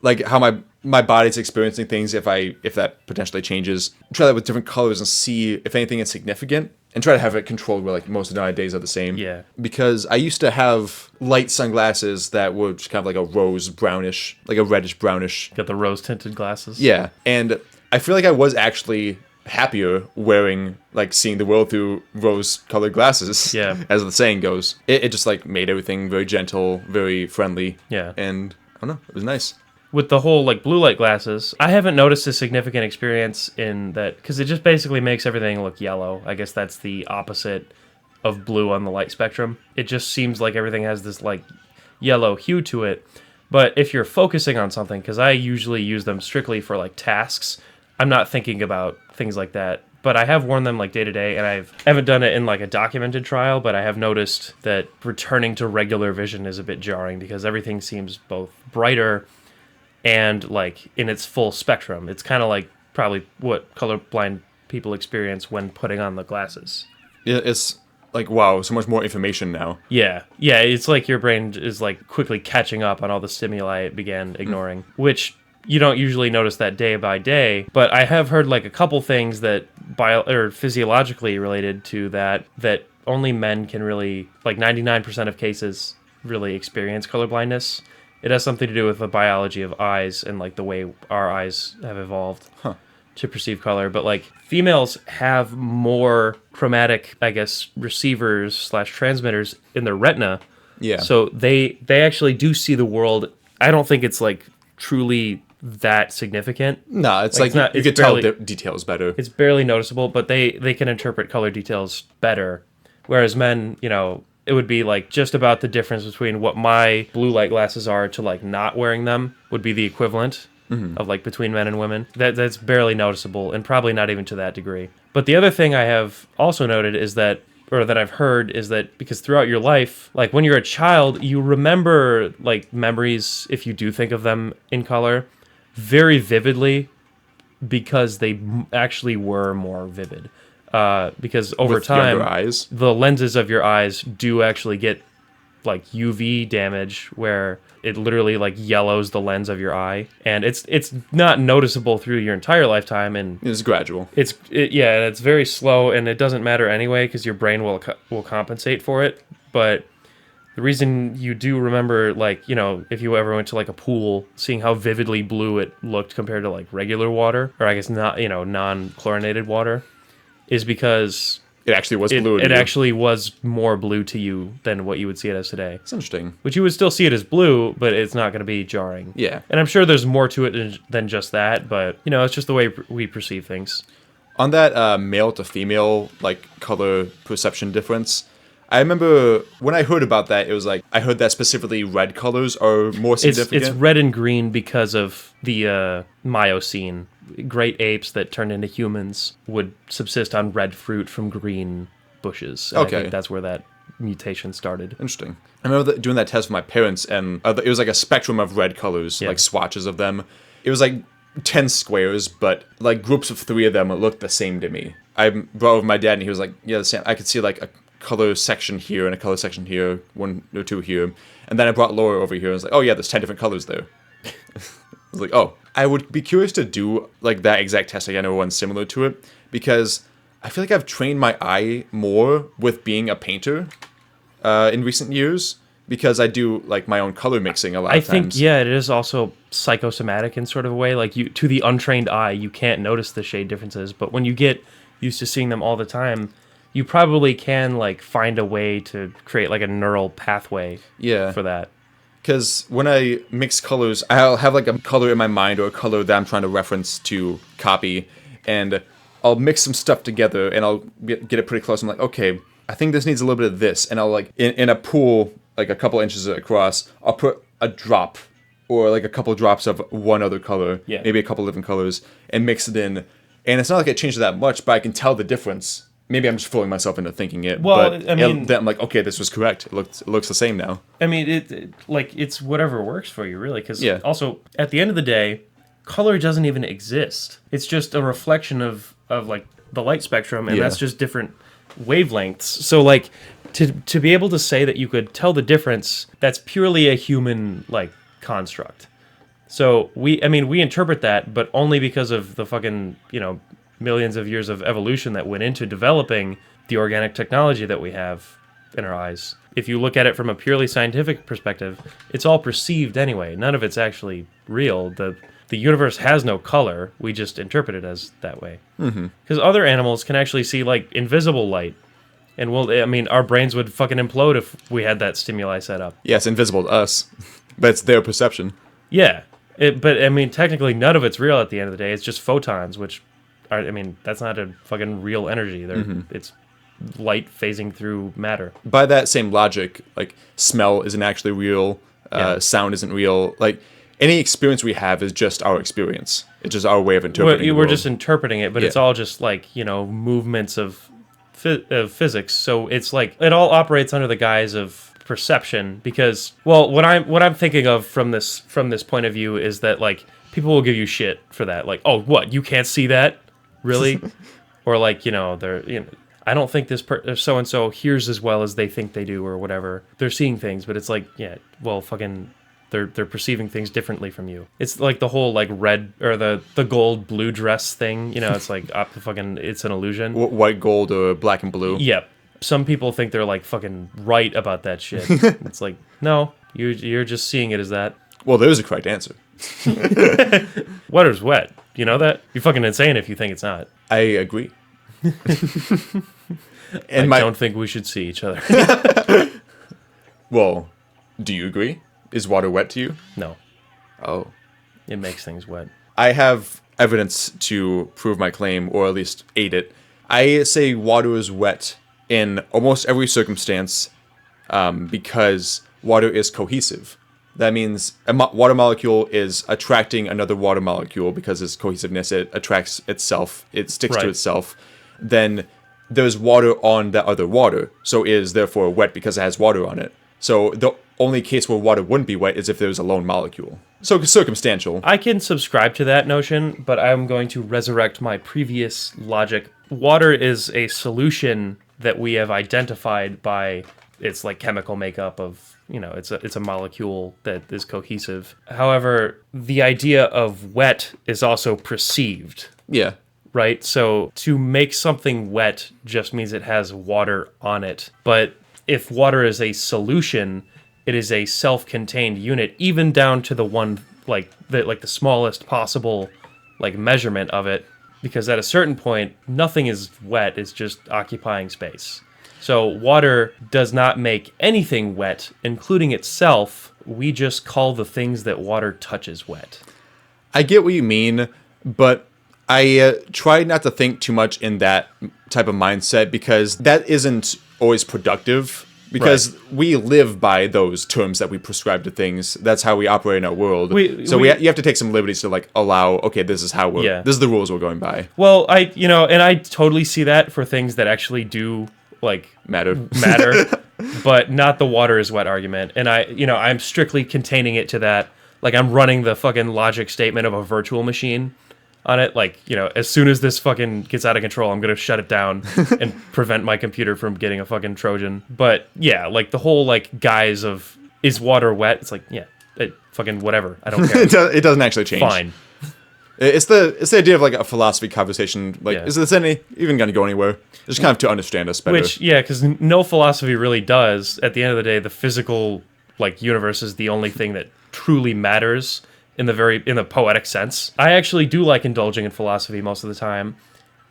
Like how my body's experiencing things, if that potentially changes. Try that with different colors and see if anything is significant, and try to have it controlled where like most of my days are the same. Yeah. Because I used to have light sunglasses that were just kind of like a rose brownish, like a reddish brownish. Got the rose tinted glasses. Yeah, and I feel like I was actually happier wearing, like, seeing the world through rose-colored glasses. Yeah. As the saying goes. It just, like, made everything very gentle, very friendly. Yeah. And, I don't know, it was nice. With the whole, like, blue light glasses, I haven't noticed a significant experience in that, because it just basically makes everything look yellow. I guess that's the opposite of blue on the light spectrum. It just seems like everything has this, like, yellow hue to it. But if you're focusing on something, because I usually use them strictly for, like, tasks, I'm not thinking about things like that, but I have worn them like day to day, and I haven't done it in like a documented trial, but I have noticed that returning to regular vision is a bit jarring because everything seems both brighter and like in its full spectrum. It's kind of like probably what colorblind people experience when putting on the glasses. Yeah, it's like, wow, so much more information now. Yeah, it's like your brain is like quickly catching up on all the stimuli it began ignoring, which you don't usually notice that day by day, but I have heard like a couple things that physiologically related to that only men can really, like 99% of cases, really experience colorblindness. It has something to do with the biology of eyes and like the way our eyes have evolved to perceive color. But like females have more chromatic, I guess, receivers / transmitters in their retina. Yeah. So they actually do see the world. I don't think it's like truly that significant. No, it's like not, you can tell the details better. It's barely noticeable, but they can interpret color details better. Whereas men, you know, it would be like just about the difference between what my blue light glasses are to like not wearing them would be the equivalent of like between men and women. That's barely noticeable and probably not even to that degree. But the other thing I have also noted is that, or that I've heard, is that because throughout your life, like when you're a child, you remember like memories, if you do think of them in color, very vividly because they actually were more vivid. Because over With time, younger eyes. the lenses of your eyes do actually get like UV damage where it literally like yellows the lens of your eye, and it's not noticeable through your entire lifetime, and It's gradual. it's very slow, and it doesn't matter anyway because your brain will compensate for it. But the reason you do remember, like, you know, if you ever went to like a pool, seeing how vividly blue it looked compared to like regular water, or I guess not, you know, non-chlorinated water, is because It actually was blue. It actually was more blue to you than what you would see it as today. It's interesting. Which you would still see it as blue, but it's not going to be jarring. Yeah. And I'm sure there's more to it than just that, but, you know, it's just the way we perceive things. On that male to female, like, color perception difference, I remember when I heard about that, it was like, I heard that specifically red colors are more significant. It's red and green because of the Miocene. Great apes that turned into humans would subsist on red fruit from green bushes. And Okay. I think that's where that mutation started. Interesting. I remember doing that test with my parents, and it was like a spectrum of red colors, Yeah. like swatches of them. It was like 10 squares, but like groups of 3 of them looked the same to me. I brought over my dad, and he was like, yeah, the same. I could see like a color section here and a color section here, 1 or 2 here. And then I brought Laura over here and was like, oh yeah, there's 10 different colors there. I was like, oh. I would be curious to do like that exact test again, or one similar to it, because I feel like I've trained my eye more with being a painter in recent years. because I do like my own color mixing a lot I of think, times. yeah, it is also psychosomatic in sort of a way. Like, you, to the untrained eye, you can't notice the shade differences, but when you get used to seeing them all the time, you probably can like find a way to create like a neural pathway for that. Because when I mix colors, I'll have like a color in my mind or a color that I'm trying to reference to copy, and I'll mix some stuff together and I'll get it pretty close. I'm like, okay, I think this needs a little bit of this, and I'll like in a pool like a couple inches across, I'll put a drop or like a couple drops of one other color, maybe a couple different colors, and mix it in. And it's not like it changes that much, but I can tell the difference. Maybe I'm just fooling myself into thinking it. Well, but I mean, then I'm like, okay, this was correct. It looks the same now. I mean, it's whatever works for you, really. Because also, at the end of the day, color doesn't even exist. It's just a reflection of like the light spectrum, and that's just different wavelengths. So like to be able to say that you could tell the difference, that's purely a human like construct. So we interpret that, but only because of the fucking, millions of years of evolution that went into developing the organic technology that we have in our eyes. If you look at it from a purely scientific perspective, it's all perceived anyway. None of it's actually real. The universe has no color. We just interpret it as that way. Because other animals can actually see like invisible light. And our brains would fucking implode if we had that stimuli set up. Yeah, it's invisible to us, but it's their perception. Yeah. But technically none of it's real at the end of the day. It's just photons, which are, that's not a fucking real energy. It's light phasing through matter. By that same logic, like smell isn't actually real, sound isn't real. Like any experience we have is just our experience. It's just our way of interpreting it. We're just interpreting it, but it's all just like, movements of physics. So it's like it all operates under the guise of perception, because what I'm thinking of from this point of view is that like people will give you shit for that, like, oh, what, you can't see that, really? Or like, they're I don't think this so and so hears as well as they think they do, or whatever. They're seeing things, but it's like, fucking they're perceiving things differently from you. It's like the whole like red or the gold blue dress thing, it's like it's an illusion. White gold or black and blue. Yep. Some people think they're like fucking right about that shit. It's like, no, you're just seeing it as that. Well, there's a correct answer. Water's wet. You know that? You're fucking insane if you think it's not. I agree. And I don't think we should see each other. Well, do you agree? Is water wet to you? No. Oh. It makes things wet. I have evidence to prove my claim, or at least aid it. I say water is wet in almost every circumstance because water is cohesive. That means a water molecule is attracting another water molecule because its cohesiveness, it attracts itself, it sticks to itself. Then there's water on that other water, so it is therefore wet because it has water on it. So the only case where water wouldn't be wet is if there was a lone molecule. So circumstantial. I can subscribe to that notion, but I'm going to resurrect my previous logic. Water is a solution that we have identified by its like chemical makeup of, it's a molecule that is cohesive. However, the idea of wet is also perceived. Yeah. Right? So to make something wet just means it has water on it. But if water is a solution, it is a self-contained unit, even down to the one the smallest possible like measurement of it, because at a certain point nothing is wet, it's just occupying space. So water does not make anything wet, including itself. We just call the things that water touches wet. I get what you mean, but I try not to think too much in that type of mindset, because that isn't always productive. Because we live by those terms that we prescribe to things. That's how we operate in our world. You have to take some liberties to like allow, okay, this is how this is the rules we're going by. Well, I totally see that for things that actually do like matter, but not the water is wet argument. And I'm strictly containing it to that. Like I'm running the fucking logic statement of a virtual machine on it. Like, as soon as this fucking gets out of control, I'm going to shut it down and prevent my computer from getting a fucking Trojan. But yeah, like the whole like guise of, is water wet? It's like, yeah, fucking whatever. I don't care. It doesn't actually change. Fine. It's the idea of like a philosophy conversation. Like, is this even going to go anywhere? Just kind of to understand us better. Which, yeah, because no philosophy really does. At the end of the day, the physical like universe is the only thing that truly matters in the poetic sense. I actually do like indulging in philosophy most of the time,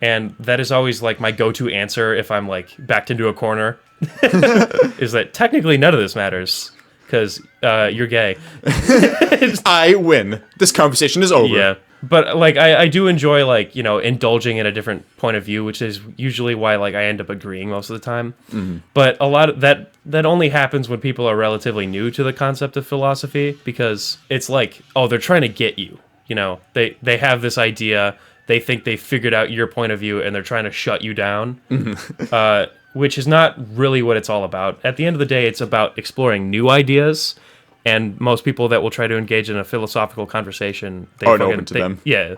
and that is always like my go-to answer if I'm like backed into a corner, is that technically none of this matters because you're gay. I win. This conversation is over. Yeah. But like I do enjoy like, indulging in a different point of view, which is usually why like I end up agreeing most of the time. Mm-hmm. But a lot of that only happens when people are relatively new to the concept of philosophy, because it's like, oh, they're trying to get you. They have this idea, they think they figured out your point of view, and they're trying to shut you down. Mm-hmm. Which is not really what it's all about. At the end of the day, it's about exploring new ideas. And most people that will try to engage in a philosophical conversation, open to them. Yeah,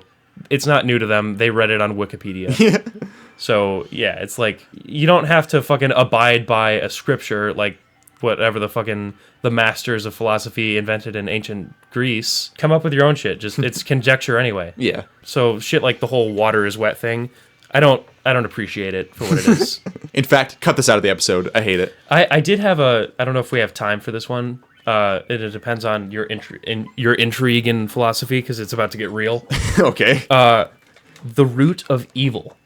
it's not new to them. They read it on Wikipedia. So yeah, it's like you don't have to fucking abide by a scripture like whatever the masters of philosophy invented in ancient Greece. Come up with your own shit. Just it's conjecture anyway. Yeah. So shit like the whole water is wet thing, I don't appreciate it for what it is. In fact, cut this out of the episode. I hate it. I did have I don't know if we have time for this one. It depends on your intrigue in philosophy, because it's about to get real. Okay. The root of evil.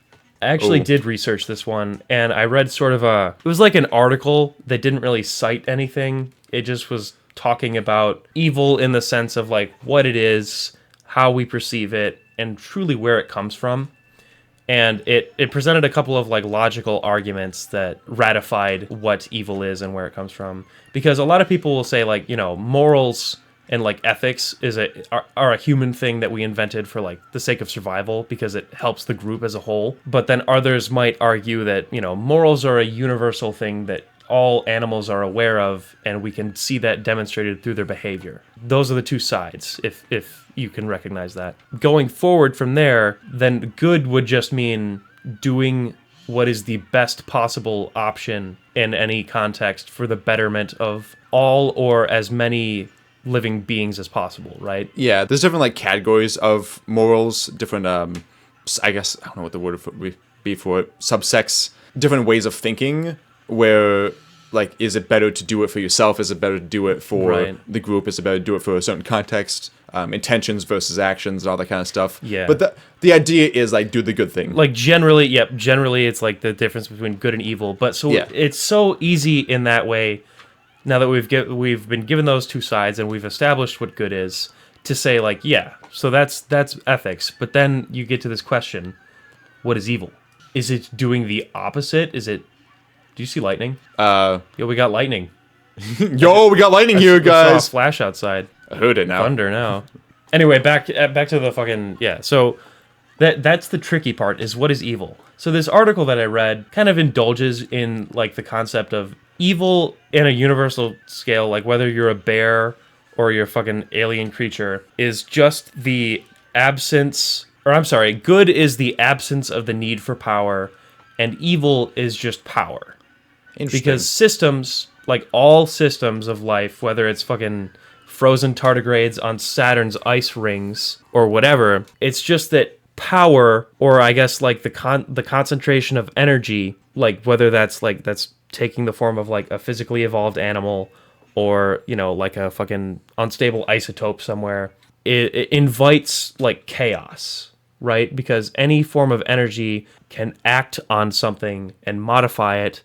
I actually did research this one, and I read it was like an article that didn't really cite anything. It just was talking about evil in the sense of like what it is, how we perceive it, and truly where it comes from. And it presented a couple of like logical arguments that ratified what evil is and where it comes from. Because a lot of people will say like, morals and like ethics are a human thing that we invented for like the sake of survival because it helps the group as a whole. But then others might argue that, morals are a universal thing that all animals are aware of, and we can see that demonstrated through their behavior. Those are the two sides, if you can recognize that. Going forward from there, then good would just mean doing what is the best possible option in any context for the betterment of all or as many living beings as possible, right? Yeah, there's different like categories of morals, different I guess I don't know what the word would be for it, subsects, different ways of thinking, where like, is it better to do it for yourself? Is it better to do it for the group? Is it better to do it for a certain context? Intentions versus actions and all that kind of stuff. Yeah. But the idea is like, do the good thing. Like generally it's like the difference between good and evil. But it's so easy in that way, now that we've been given those two sides and we've established what good is, to say like, yeah, so that's ethics. But then you get to this question, what is evil? Is it doing the opposite? Do you see lightning? Yo, we got lightning. Yo, we got lightning here, guys. I saw a flash outside. I heard it now. Thunder now. Anyway, back to the fucking So that's the tricky part, is what is evil. So this article that I read kind of indulges in like the concept of evil in a universal scale, like whether you're a bear or you're a fucking alien creature, is just the absence, or I'm sorry, good is the absence of the need for power, and evil is just power. Because systems, like all systems of life, whether it's fucking frozen tardigrades on Saturn's ice rings or whatever, it's just that power, or I guess like the concentration of energy, like whether that's taking the form of like a physically evolved animal or, like a fucking unstable isotope somewhere, it invites like chaos, right? Because any form of energy can act on something and modify it.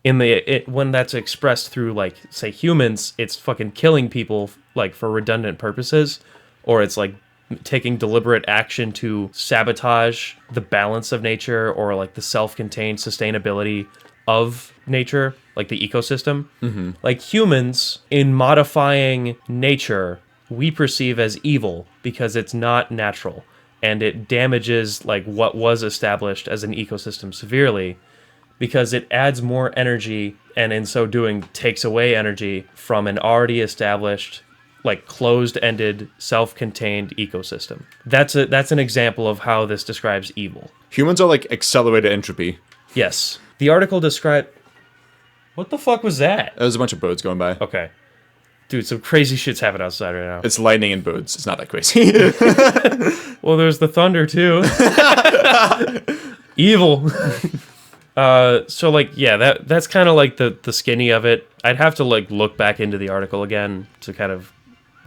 When that's expressed through, like, say, humans, it's fucking killing people, like, for redundant purposes, or it's, like, taking deliberate action to sabotage the balance of nature, or, like, the self-contained sustainability of nature, like the ecosystem. Mm-hmm. Like, humans, in modifying nature, we perceive as evil because it's not natural, and it damages, like, what was established as an ecosystem severely, because it adds more energy, and in so doing takes away energy from an already established, like, closed-ended, self-contained ecosystem. That's an example of how this describes evil. Humans are like accelerated entropy. Yes. The article described... What the fuck was that? There's a bunch of birds going by. Okay. Dude, some crazy shit's happening outside right now. It's lightning and birds. It's not that crazy. Well, there's the thunder, too. Evil. So like, yeah, that's kind of like the skinny of it. I'd have to like look back into the article again to kind of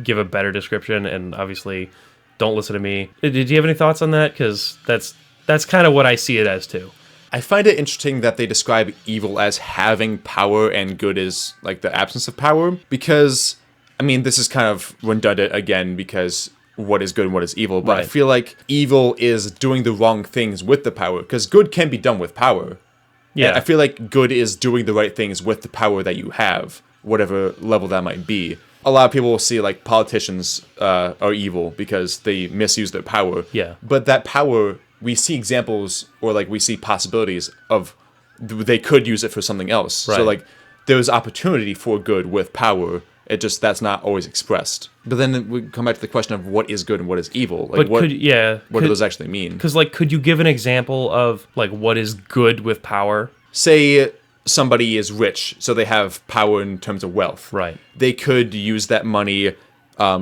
give a better description, and obviously don't listen to me. Did you have any thoughts on that? Because that's kind of what I see it as too. I find it interesting that they describe evil as having power and good as like the absence of power, because I mean, this is kind of redundant again, because what is good and what is evil, but I Right. feel like evil is doing the wrong things with the power, because good can be done with power. Yeah, And I feel like good is doing the right things with the power that you have, whatever level that might be. A lot of people will see like politicians are evil because they misuse their power. Yeah. But that power, we see examples, or like we see possibilities of they could use it for something else. Right. So like there's opportunity for good with power. It just, that's not always expressed. But then we come back to the question of what is good and what is evil. Like but what what do those actually mean? Because like, could you give an example of like what is good with power? Say somebody is rich, so they have power in terms of wealth. Right. They could use that money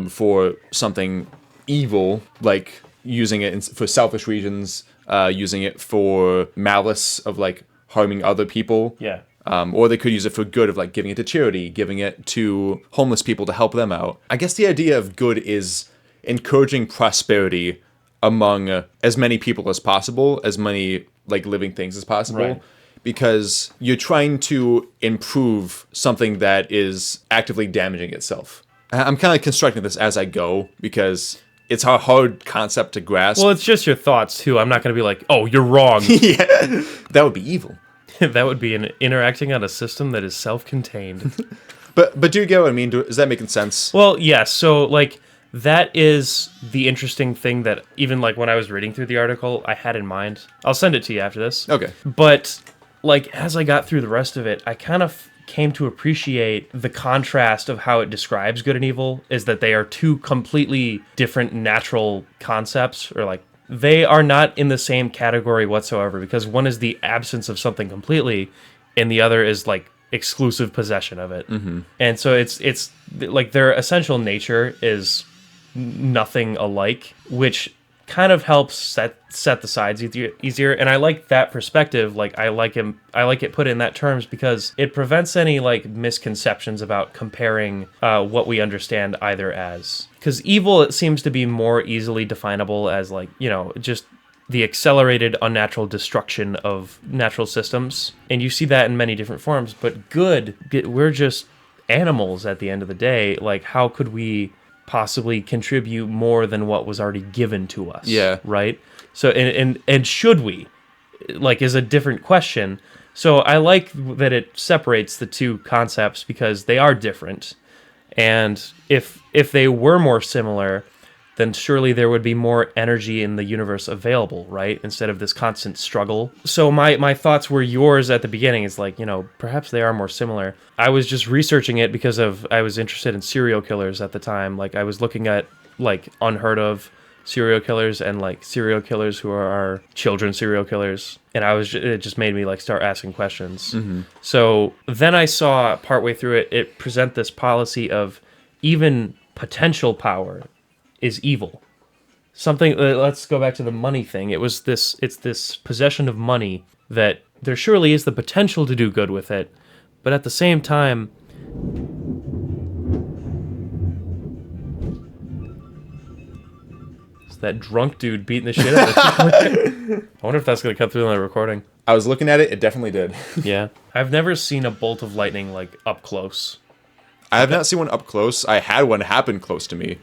for something evil, like using it for selfish reasons, using it for malice of like harming other people. Yeah. Or they could use it for good of like giving it to charity, giving it to homeless people to help them out. I guess the idea of good is encouraging prosperity among as many people as possible, as many like living things as possible. Right. Because you're trying to improve something that is actively damaging itself. I'm kind of constructing this as I go, because it's a hard concept to grasp. Well, it's just your thoughts too. I'm not going to be like, oh, you're wrong. Yeah, that would be evil. That would be interacting on a system that is self-contained. But do you get what I mean? Is that making sense? Well, yeah. So like, that is the interesting thing that even like when I was reading through the article, I had in mind. I'll send it to you after this. Okay. But like, as I got through the rest of it, I kind of came to appreciate the contrast of how it describes good and evil, is that they are two completely different natural concepts, or like they are not in the same category whatsoever, because one is the absence of something completely and the other is like exclusive possession of it. Mm-hmm. And so it's like their essential nature is nothing alike, which kind of helps set the sides easier. And I like that perspective. Like I like it put in that terms, because it prevents any like misconceptions about comparing what we understand either as. Because evil, it seems to be more easily definable as like, you know, just the accelerated unnatural destruction of natural systems. And you see that in many different forms. But good, we're just animals at the end of the day. Like, how could we possibly contribute more than what was already given to us? Yeah. Right? So, and should we? Like, is a different question. So I like that it separates the two concepts, because they are different. And if they were more similar, then surely there would be more energy in the universe available, right? Instead of this constant struggle. So my thoughts were yours at the beginning. It's like, you know, perhaps they are more similar. I was just researching it because I was interested in serial killers at the time. Like, I was looking at like unheard of serial killers and like serial killers who are children serial killers. And it just made me like start asking questions. Mm-hmm. So then I saw partway through it present this policy of even potential power is evil. Something, let's go back to the money thing. It's this possession of money that there surely is the potential to do good with it, but at the same time, it's that drunk dude beating the shit out of it. I wonder if that's going to come through on the recording. I was looking at it. It definitely did. Yeah. I've never seen a bolt of lightning like up close. I have not seen one up close. I had one happen close to me.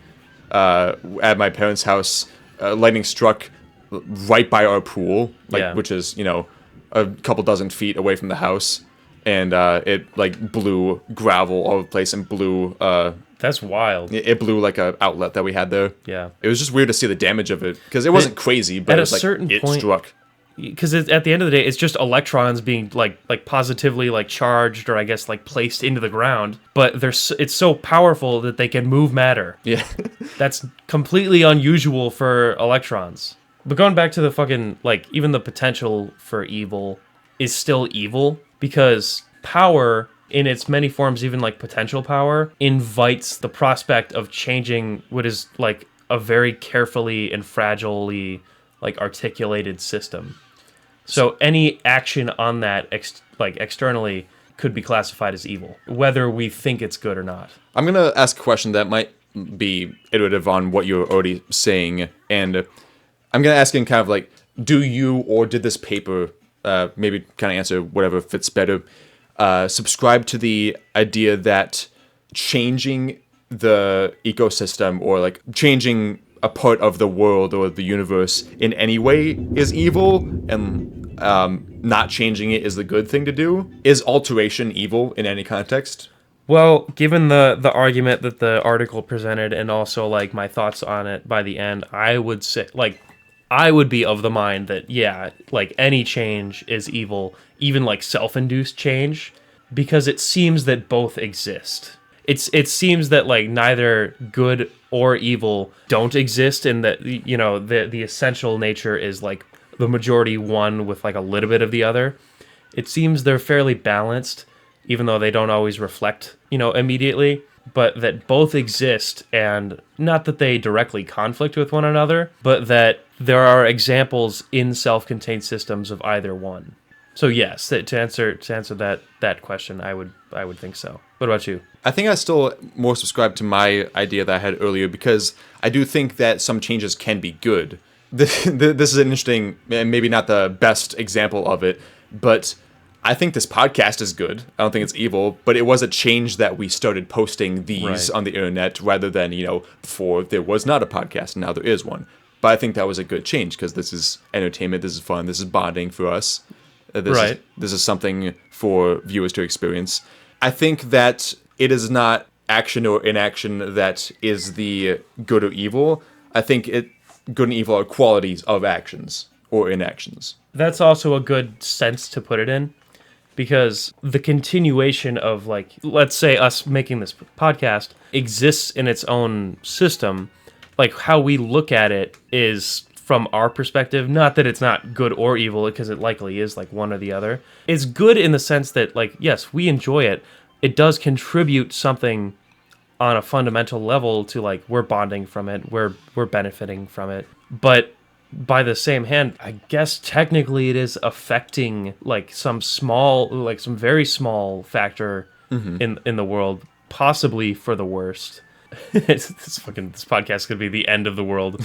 At my parents' house, lightning struck right by our pool, which is, you know, a couple dozen feet away from the house, and it like blew gravel all over the place and blew. That's wild. It blew like a outlet that we had there. Yeah, it was just weird to see the damage of it, because it wasn't crazy, but at it was a like certain it point, struck. Because at the end of the day, it's just electrons being like positively like charged, or I guess like placed into the ground. But it's so powerful that they can move matter. Yeah, that's completely unusual for electrons. But going back to the fucking like, even the potential for evil is still evil, because power in its many forms, even like potential power, invites the prospect of changing what is like a very carefully and fragilely like articulated system. So any action on that, externally, could be classified as evil, whether we think it's good or not. I'm going to ask a question that might be iterative on what you're already saying, and I'm going to ask in kind of like, do you or did this paper, maybe kind of answer whatever fits better, subscribe to the idea that changing the ecosystem or like changing a part of the world or the universe in any way is evil, and not changing it is the good thing to do? Is alteration evil in any context? Well, given the argument that the article presented and also like my thoughts on it by the end, I would say like I would be of the mind that yeah, like any change is evil, even like self-induced change, because it seems that both exist. It seems that like neither good or evil don't exist, and that the essential nature is like the majority one with like a little bit of the other. It seems they're fairly balanced, even though they don't always reflect, immediately, but that both exist, and not that they directly conflict with one another, but that there are examples in self-contained systems of either one. So yes, to answer that question, I would think so. What about you? I think I still more subscribe to my idea that I had earlier, because I do think that some changes can be good. This is an interesting, and maybe not the best example of it, but I think this podcast is good. I don't think it's evil, but it was a change that we started posting these on the internet rather than, before there was not a podcast and now there is one. But I think that was a good change because this is entertainment, this is fun, this is bonding for us. This is something for viewers to experience. I think that it is not action or inaction that is the good or evil. I think good and evil are qualities of actions or inactions. That's also a good sense to put it in, because the continuation of, like, let's say us making this podcast exists in its own system. Like, how we look at it is from our perspective, not that it's not good or evil, because it likely is like one or the other. It's good in the sense that, like, yes, we enjoy it. It does contribute something on a fundamental level to, like, we're bonding from it, we're benefiting from it. But by the same hand, I guess technically it is affecting like some very small factor in the world, possibly for the worst. This podcast could be the end of the world.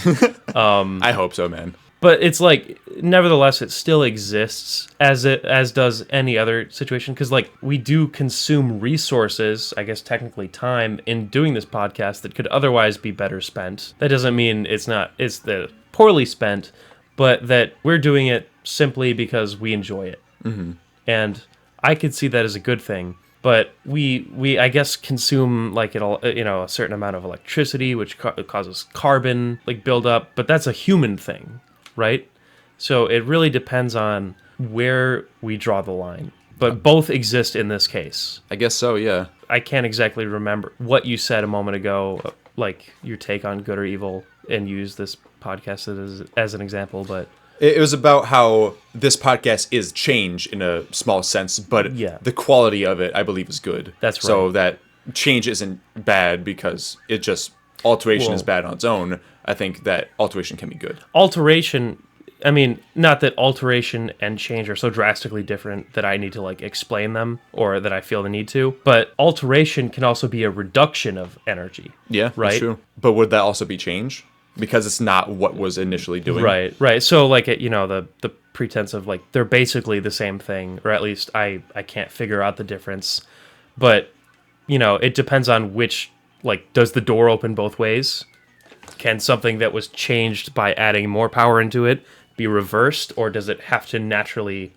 I hope so, man. But it's like, nevertheless, it still exists as does any other situation, because like we do consume resources, I guess technically time, in doing this podcast that could otherwise be better spent. That doesn't mean it's the poorly spent, but that we're doing it simply because we enjoy it. Mm-hmm. And I could see that as a good thing. But we I guess consume like a certain amount of electricity, which causes carbon buildup. But that's a human thing, right? So it really depends on where we draw the line. But both exist in this case. I guess so, yeah. I can't exactly remember what you said a moment ago, like your take on good or evil, and use this podcast as an example, but it was about how this podcast is change in a small sense, but the quality of it, I believe, is good. That's right. So that change isn't bad because it just, alteration is bad on its own. I think that alteration can be good. Alteration, I mean, not that alteration and change are so drastically different that I need to explain them or that I feel the need to, but alteration can also be a reduction of energy. Yeah, right? That's true. But would that also be change? Because it's not what was initially doing. Right. So the pretense of they're basically the same thing, or at least I can't figure out the difference. But it depends on which, does the door open both ways? Can something that was changed by adding more power into it be reversed, or does it have to naturally,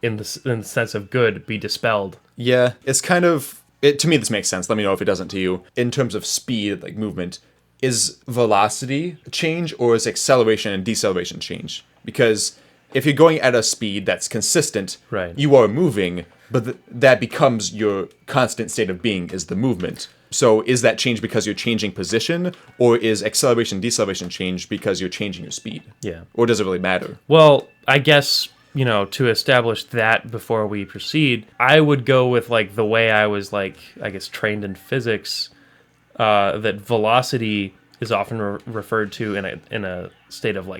in the sense of good, be dispelled? Yeah, it's kind of to me this makes sense. Let me know if it doesn't to you. In terms of speed, movement, is velocity change or is acceleration and deceleration change? Because if you're going at a speed that's consistent, right, you are moving, but that becomes your constant state of being is the movement. So is that change because you're changing position, or is acceleration, deceleration change because you're changing your speed? Yeah. Or does it really matter? Well, I guess, to establish that before we proceed, I would go with the way I was trained in physics. That velocity is often referred to in a state of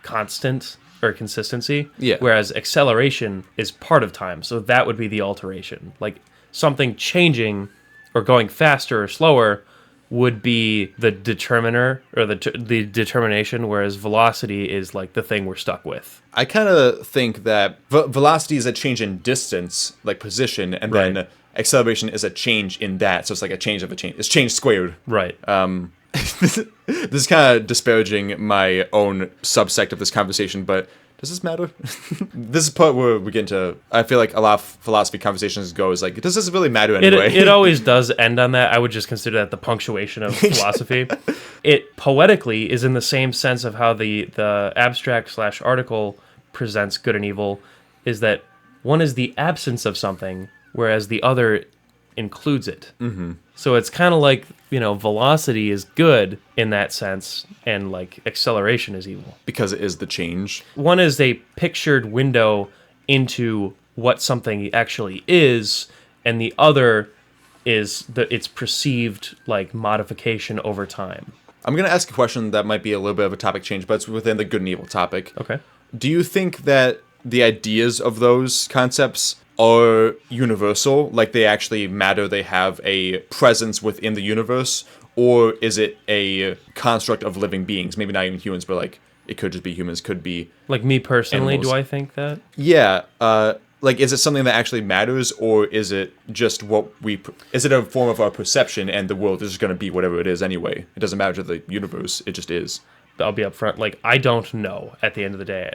constant, or consistency. Yeah. Whereas acceleration is part of time. So that would be the alteration. Like something changing or going faster or slower would be the determiner or the determination, whereas velocity is like the thing we're stuck with. I kind of think that velocity is a change in distance, like position, and Right. then acceleration is a change in that. So it's like a change of a change. It's change squared. Right. This is kind of disparaging my own subsect of this conversation, but does this matter? This is the part where we get into, I feel like a lot of philosophy conversations go is like, does this really matter anyway? It always does end on that. I would just consider that the punctuation of philosophy. It poetically is in the same sense of how the abstract / article presents good and evil, is that one is the absence of something, whereas the other includes it. Mm-hmm. So it's kind of like, velocity is good in that sense, and like acceleration is evil. Because it is the change. One is a pictured window into what something actually is, and the other is its perceived like modification over time. I'm going to ask a question that might be a little bit of a topic change, but it's within the good and evil topic. Okay. Do you think that the ideas of those concepts are universal, like they actually matter, they have a presence within the universe, or is it a construct of living beings? Maybe not even humans, but like it could just be humans, could be Like me personally, animals. do I think that? Yeah, like is it something that actually matters, or is it just is it a form of our perception, and the world is just going to be whatever it is anyway? It doesn't matter to the universe, it just is. I'll be upfront. Like, I don't know at the end of the day.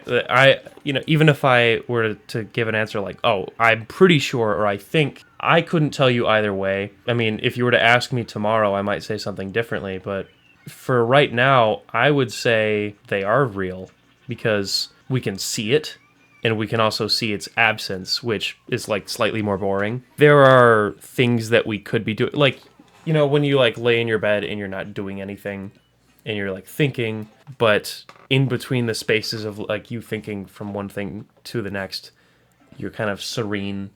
Even if I were to give an answer like, oh, I'm pretty sure, or I think, I couldn't tell you either way. I mean, if you were to ask me tomorrow, I might say something differently. But for right now, I would say they are real because we can see it, and we can also see its absence, which is like slightly more boring. There are things that we could be doing, like, when you like lay in your bed and you're not doing anything, and you're like thinking, but in between the spaces of like you thinking from one thing to the next, you're kind of serene,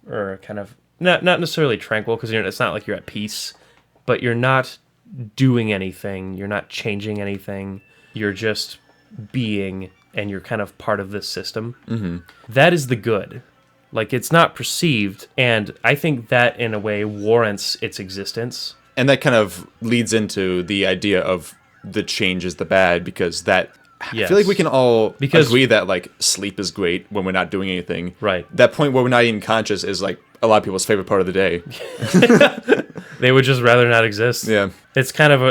or kind of not necessarily tranquil, because it's not like you're at peace, but you're not doing anything, you're not changing anything, you're just being, and you're kind of part of this system. Mm-hmm. That is the good. Like, it's not perceived, and I think that in a way warrants its existence. And that kind of leads into the idea of the change is the bad, because that Yes. I feel like we can all Because- agree that like sleep is great when we're not doing anything. Right. That point where we're not even conscious is like a lot of people's favorite part of the day. They would just rather not exist. Yeah. That's kind of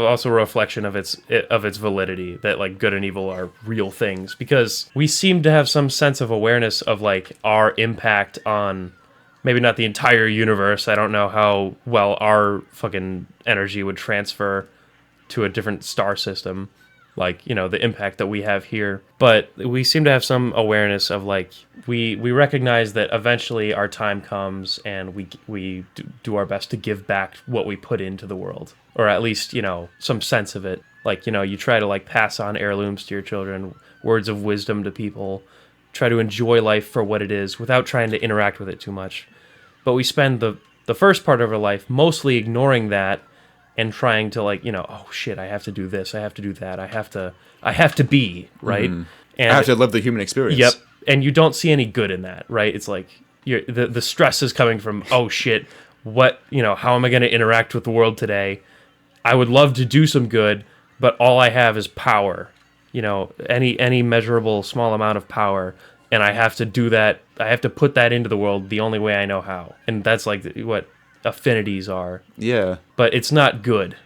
also a reflection of its validity, that like good and evil are real things, because we seem to have some sense of awareness of like our impact on maybe not the entire universe. I don't know how well our fucking energy would transfer to a different star system, like, the impact that we have here. But we seem to have some awareness of like, we recognize that eventually our time comes, and we do our best to give back what we put into the world, or at least, some sense of it. Like, you try to like pass on heirlooms to your children, words of wisdom to people, try to enjoy life for what it is without trying to interact with it too much. But we spend the first part of our life mostly ignoring that, and trying to like, oh shit, I have to do this, I have to do that, I have to be, right? Mm-hmm. And I have to live the human experience. Yep. And you don't see any good in that, right? It's like the stress is coming from, oh shit, what, how am I going to interact with the world today? I would love to do some good, but all I have is power, any measurable small amount of power. And I have to do that. I have to put that into the world the only way I know how. And that's like what affinities are. Yeah. But it's not good.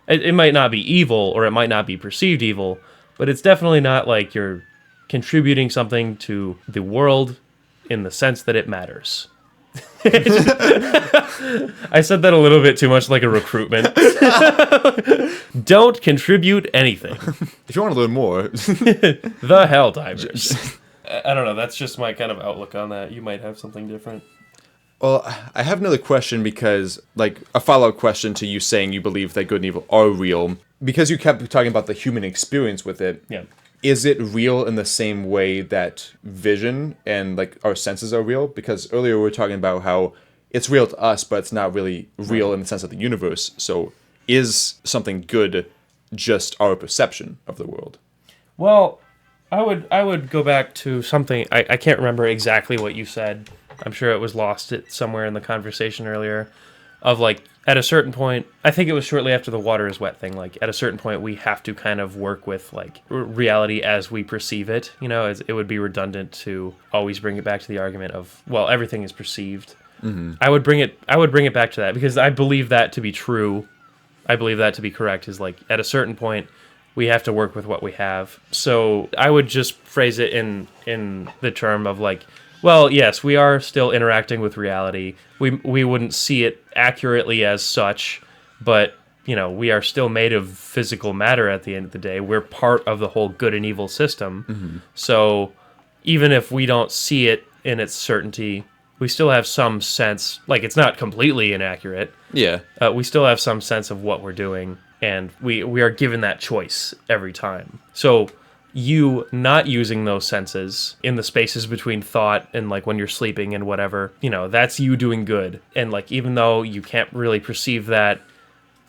It might not be evil, or it might not be perceived evil, but it's definitely not like you're contributing something to the world in the sense that it matters. I said that a little bit too much like a recruitment. Don't contribute anything. If you want to learn more, The Helldivers. I don't know. That's just my kind of outlook on that. You might have something different. well, I have another question, because like a follow-up question to you saying you believe that good and evil are real, because you kept talking about the human experience with it. Yeah. Is it real in the same way that vision and like our senses are real? Because earlier we were talking about how it's real to us, but it's not really real in the sense of the universe. So is something good just our perception of the world? Well, I would go back to something. I can't remember exactly what you said. I'm sure it was lost somewhere in the conversation earlier. Of like, at a certain point, I think it was shortly after the water is wet thing. Like, at a certain point, we have to kind of work with like reality as we perceive it. You know, it would be redundant to always bring it back to the argument of, well, everything is perceived. Mm-hmm. I would bring it back to that because I believe that to be true. I believe that to be correct. Is like at a certain point, we have to work with what we have. So I would just phrase it in the term of like, well, yes, we are still interacting with reality. We wouldn't see it accurately as such, but you know, we are still made of physical matter at the end of the day. We're part of the whole good and evil system. Mm-hmm. So even if we don't see it in its certainty, we still have some sense, like it's not completely inaccurate. Yeah. We still have some sense of what we're doing, and we are given that choice every time. So you not using those senses in the spaces between thought and like when you're sleeping and whatever, you know, that's you doing good. And like, even though you can't really perceive that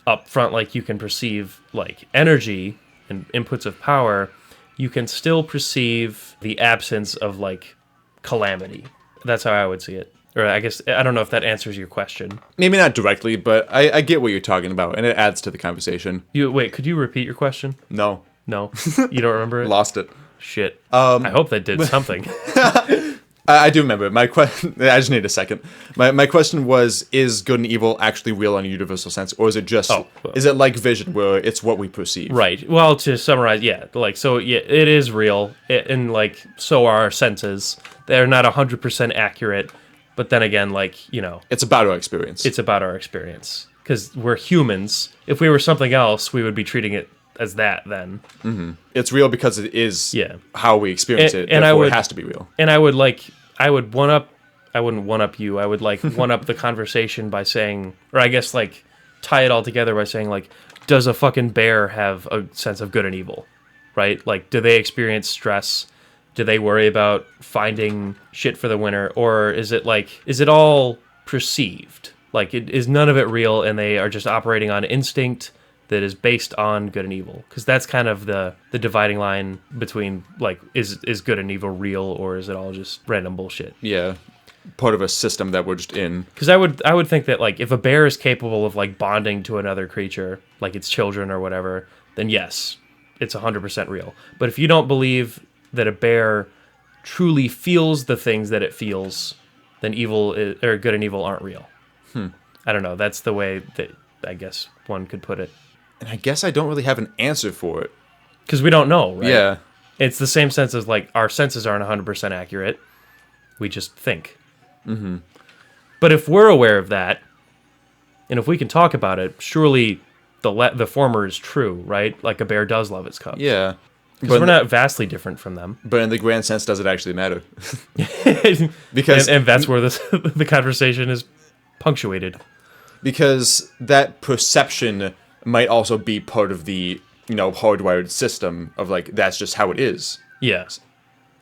up front, like you can perceive like energy and inputs of power, you can still perceive the absence of like calamity. That's how I would see it. Or I guess, I don't know if that answers your question. Maybe not directly, but I get what you're talking about, and it adds to the conversation. Wait, could you repeat your question? No. No? You don't remember it? Lost it. Shit. I hope that did something. I do remember it. My question. I just need a second. My question was: is good and evil actually real in a universal sense, or is it just? Is it like vision, where it's what we perceive? Right. Well, to summarize, yeah, like so, yeah, it is real, and like so are our senses. They're not 100% accurate, but then again, like you know, it's about our experience. It's about our experience because we're humans. If we were something else, we would be treating it as that then. Mm-hmm. It's real because it is how we experience it, and it has to be real. And I would one up, I wouldn't one up you, I would like one up the conversation by saying, or I guess like tie it all together by saying like, does a fucking bear have a sense of good and evil, right? Like, do they experience stress? Do they worry about finding shit for the winter? Or is it all perceived? Like, is none of it real and they are just operating on instinct that is based on good and evil? Because that's kind of the dividing line between like is good and evil real, or is it all just random bullshit? Yeah, part of a system that we're just in. Because I would think that like if a bear is capable of like bonding to another creature, like its children or whatever, then yes, it's 100% real. But if you don't believe that a bear truly feels the things that it feels, then or good and evil aren't real. I don't know. That's the way that I guess one could put it. And I guess I don't really have an answer for it. Because we don't know, right? Yeah. It's the same sense as, like, our senses aren't 100% accurate. We just think. Mm-hmm. But if we're aware of that, and if we can talk about it, surely the former is true, right? Like, a bear does love its cubs. Yeah. Because we're not vastly different from them. But in the grand sense, does it actually matter? Because and that's where the conversation is punctuated. Because that perception might also be part of the, you know, hardwired system of like that's just how it is. Yes.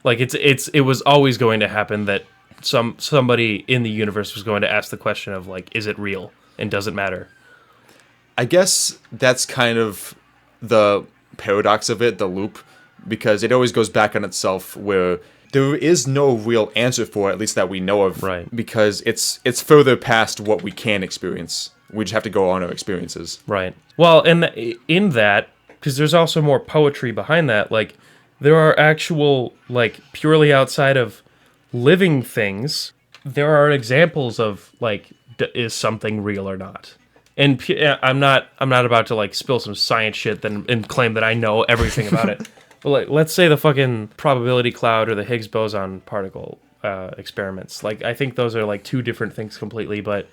Like it was always going to happen that somebody in the universe was going to ask the question of like, is it real and does it matter? I guess that's kind of the paradox of it, the loop, because it always goes back on itself where there is no real answer for it, at least that we know of, right? Because it's further past what we can experience. We just have to go on our experiences. Right. Well, and in that, because there's also more poetry behind that, like, there are actual, like, purely outside of living things, there are examples of, like, is something real or not? And I'm not about to, like, spill some science shit and claim that I know everything about it. But, like, let's say the fucking probability cloud or the Higgs boson particle experiments. Like, I think those are, like, two different things completely, but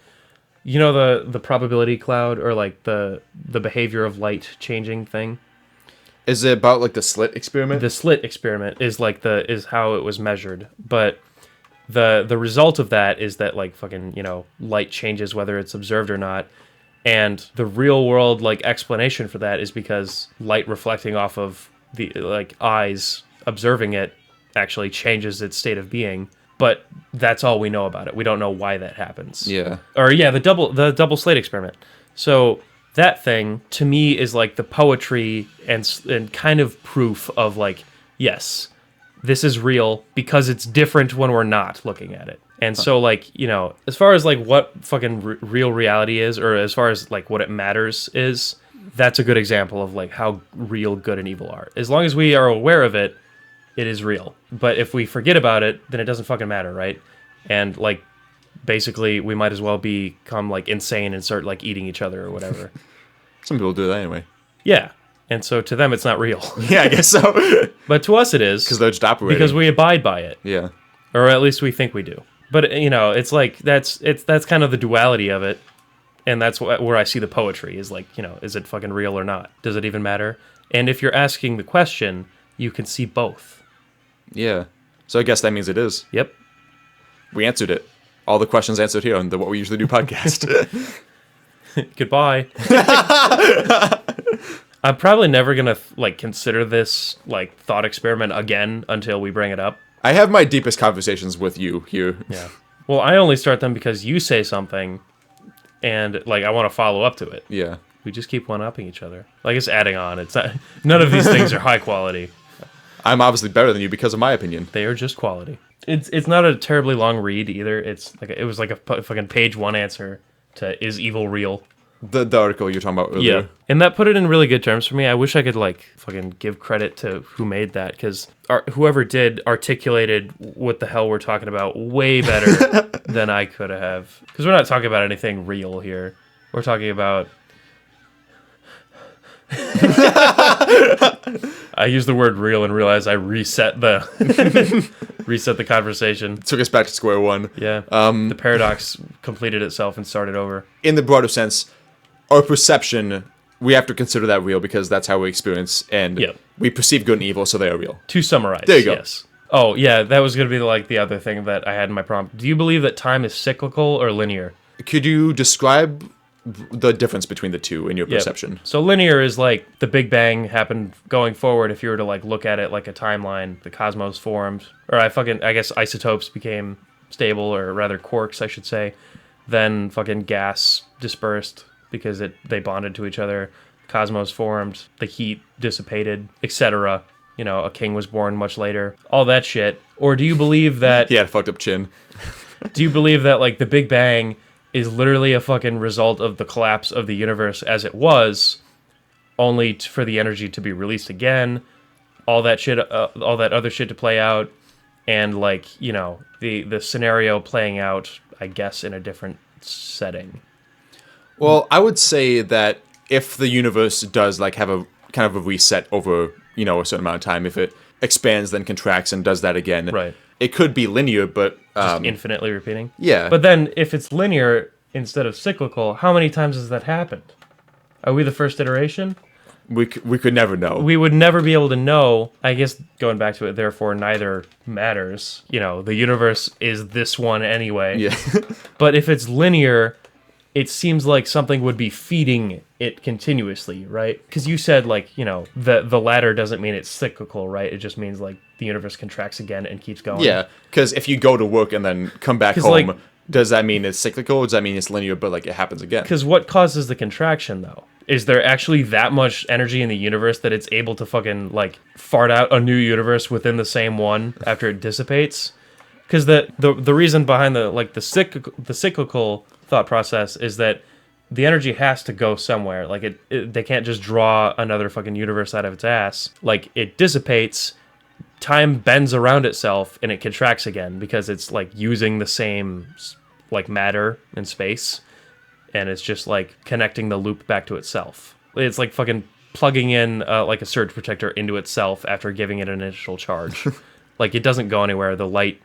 you know the probability cloud or like the behavior of light changing thing? Is it about like the slit experiment? The slit experiment is like is how it was measured. But the result of that is that like fucking, you know, light changes whether it's observed or not. And the real world like explanation for that is because light reflecting off of the like eyes observing it actually changes its state of being. But that's all we know about it. We don't know why that happens. Yeah. Or yeah, the double slit experiment. So that thing to me is like the poetry and kind of proof of like, yes, this is real because it's different when we're not looking at it. And so, like, you know, as far as like what fucking real reality is, or as far as like what it matters is, that's a good example of like how real good and evil are. As long as we are aware of it, it is real. But if we forget about it, then it doesn't fucking matter, right? And like, basically, we might as well become like insane and start like eating each other or whatever. Some people do that anyway. Yeah. And so to them, it's not real. Yeah, I guess so. But to us, it is. Because they're just operating. Because we abide by it. Yeah. Or at least we think we do. But, you know, it's like, that's kind of the duality of it. And that's where I see the poetry is like, you know, is it fucking real or not? Does it even matter? And if you're asking the question, you can see both. Yeah. So I guess that means it is. Yep. We answered it. All the questions answered here on the What We Usually Do podcast. Goodbye. I'm probably never going to, like, consider this, like, thought experiment again until we bring it up. I have my deepest conversations with you here. Yeah. Well, I only start them because you say something, and, like, I want to follow up to it. Yeah. We just keep one-upping each other. Like, it's adding on. It's not, none of these things are high quality. I'm obviously better than you because of my opinion. They are just quality. It's not a terribly long read, either. It's like it was like a fucking page one answer to Is Evil Real? The article you're talking about earlier. Yeah, and that put it in really good terms for me. I wish I could like fucking give credit to who made that, because whoever did articulated what the hell we're talking about way better than I could have. Because we're not talking about anything real here. We're talking about. I used the word real and realized I reset the conversation. Took us back to square one. Yeah. The paradox completed itself and started over. In the broader sense, our perception, we have to consider that real because that's how we experience, and we perceive good and evil, so they are real. To summarize, there you go. Yes. Oh, yeah, that was going to be like the other thing that I had in my prompt. Do you believe that time is cyclical or linear? Could you describe the difference between the two in your perception? So linear is like the Big Bang happened going forward. If you were to like look at it like a timeline, the cosmos formed, or I guess isotopes became stable, or rather quarks, I should say. Then fucking gas dispersed because they bonded to each other. Cosmos formed, the heat dissipated, etc. You know, a king was born much later. All that shit. Or do you believe that... He had a fucked up chin. Do you believe that like the Big Bang is literally a fucking result of the collapse of the universe as it was, only for the energy to be released again, all that shit, all that other shit to play out, and like, you know, the scenario playing out, I guess, in a different setting? Well, I would say that if the universe does like have a kind of a reset over, you know, a certain amount of time, if it expands then contracts and does that again, right, it could be linear, but just infinitely repeating. Yeah. But then if it's linear instead of cyclical, how many times has that happened? Are we the first iteration? We could never know. We would never be able to know. I guess going back to it, therefore neither matters. You know, the universe is this one anyway. Yeah. But if it's linear, it seems like something would be feeding it continuously, right? Because you said, like, you know, the latter doesn't mean it's cyclical, right? It just means, like, the universe contracts again and keeps going. Yeah, because if you go to work and then come back home, like, does that mean it's cyclical, or does that mean it's linear, but, like, it happens again? Because what causes the contraction, though? Is there actually that much energy in the universe that it's able to fucking, like, fart out a new universe within the same one after it dissipates? Because the reason behind the cyclical thought process is that the energy has to go somewhere. Like they can't just draw another fucking universe out of its ass. Like it dissipates, time bends around itself, and it contracts again because it's like using the same like matter and space, and it's just like connecting the loop back to itself. It's like fucking plugging in like a surge protector into itself after giving it an initial charge. Like it doesn't go anywhere. The light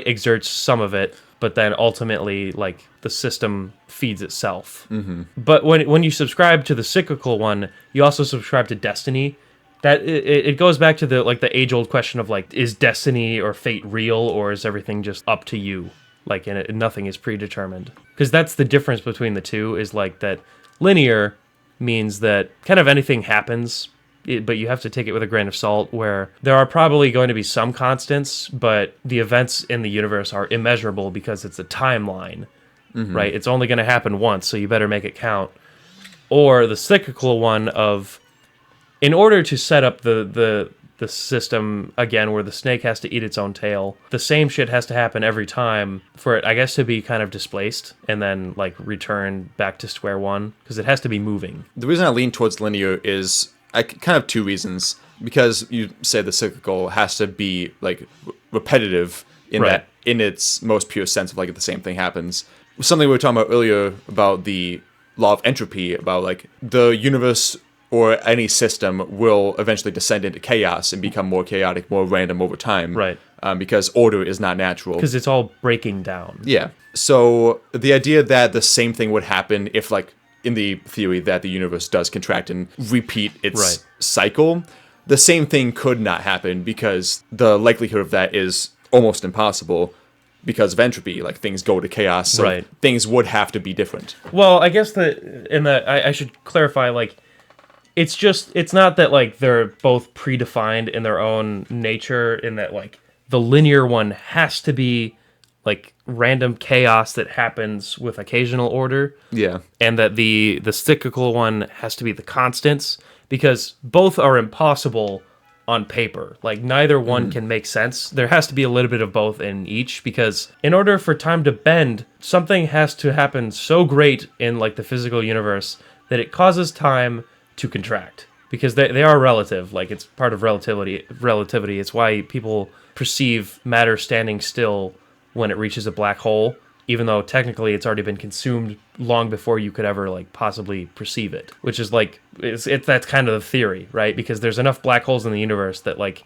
exerts some of it, but then ultimately, like, the system feeds itself. Mm-hmm. But when you subscribe to the cyclical one, you also subscribe to destiny. That it goes back to the age-old question of, like, is destiny or fate real, or is everything just up to you? Like, and nothing is predetermined. Because that's the difference between the two, is, like, that linear means that kind of anything happens, but you have to take it with a grain of salt, where there are probably going to be some constants, but the events in the universe are immeasurable because it's a timeline, right? It's only going to happen once, so you better make it count. Or the cyclical one of, in order to set up the the system again where the snake has to eat its own tail, the same shit has to happen every time for it, I guess, to be kind of displaced and then like return back to square one, because it has to be moving. The reason I lean towards linear is kind of two reasons. Because you say the cyclical has to be like repetitive in that, in its most pure sense of like the same thing happens. Something we were talking about earlier about the law of entropy, about like the universe or any system will eventually descend into chaos and become more chaotic, more random over time. Right. Because order is not natural. Because it's all breaking down. Yeah. So the idea that the same thing would happen if, like, in the theory that the universe does contract and repeat its cycle, the same thing could not happen because the likelihood of that is almost impossible because of entropy. Like, things go to chaos, so things would have to be different. Well, I guess I should clarify, like, it's not that, like, they're both predefined in their own nature, in that, like, the linear one has to be, like, random chaos that happens with occasional order. Yeah. And that the cyclical one has to be the constants, because both are impossible on paper. Like, neither one can make sense. There has to be a little bit of both in each, because in order for time to bend, something has to happen so great in, like, the physical universe that it causes time to contract. Because they are relative. Like, it's part of relativity. It's why people perceive matter standing still when it reaches a black hole, even though technically it's already been consumed long before you could ever, like, possibly perceive it. Which is, like, that's kind of the theory, right? Because there's enough black holes in the universe that, like,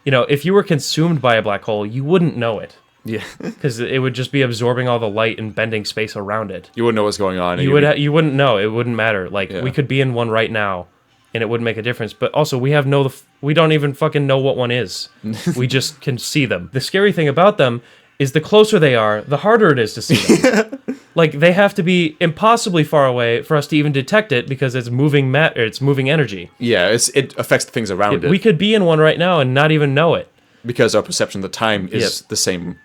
you know, if you were consumed by a black hole, you wouldn't know it. Yeah. Because it would just be absorbing all the light and bending space around it. You wouldn't know what's going on. You wouldn't know. It wouldn't matter. Like, we could be in one right now, and it wouldn't make a difference. But also, we don't even fucking know what one is. We just can see them. The scary thing about them is the closer they are, the harder it is to see them. Like, they have to be impossibly far away for us to even detect it, because it's moving it's moving energy. Yeah, it affects the things around it. We could be in one right now and not even know it. Because our perception of the time is the same,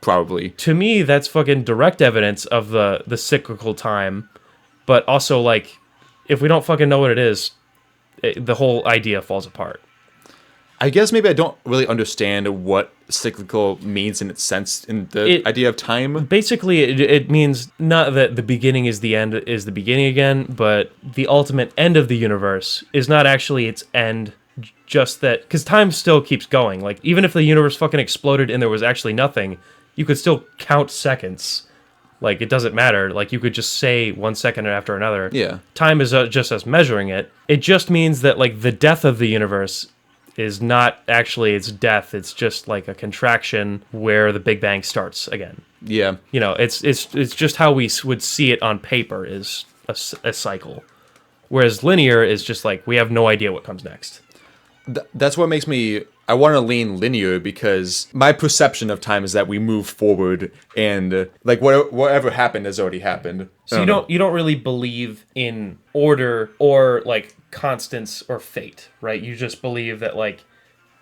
probably. To me, that's fucking direct evidence of the cyclical time. But also, like, if we don't fucking know what it is, the whole idea falls apart. I guess maybe I don't really understand what cyclical means in its sense, in the idea of time. Basically, it means not that the beginning is the end is the beginning again, but the ultimate end of the universe is not actually its end, just that, because time still keeps going. Like, even if the universe fucking exploded and there was actually nothing, you could still count seconds. Like, it doesn't matter. Like, you could just say 1 second after another. Yeah. Time is just us measuring it. It just means that, like, the death of the universe is not actually its death. It's just like a contraction where the Big Bang starts again. Yeah. You know, it's just how we would see it on paper is a cycle. Whereas linear is just like, we have no idea what comes next. That's what makes me... I want to lean linear, because my perception of time is that we move forward and, like, whatever happened has already happened. So you don't really believe in order or, like, constants or fate, right? You just believe that, like,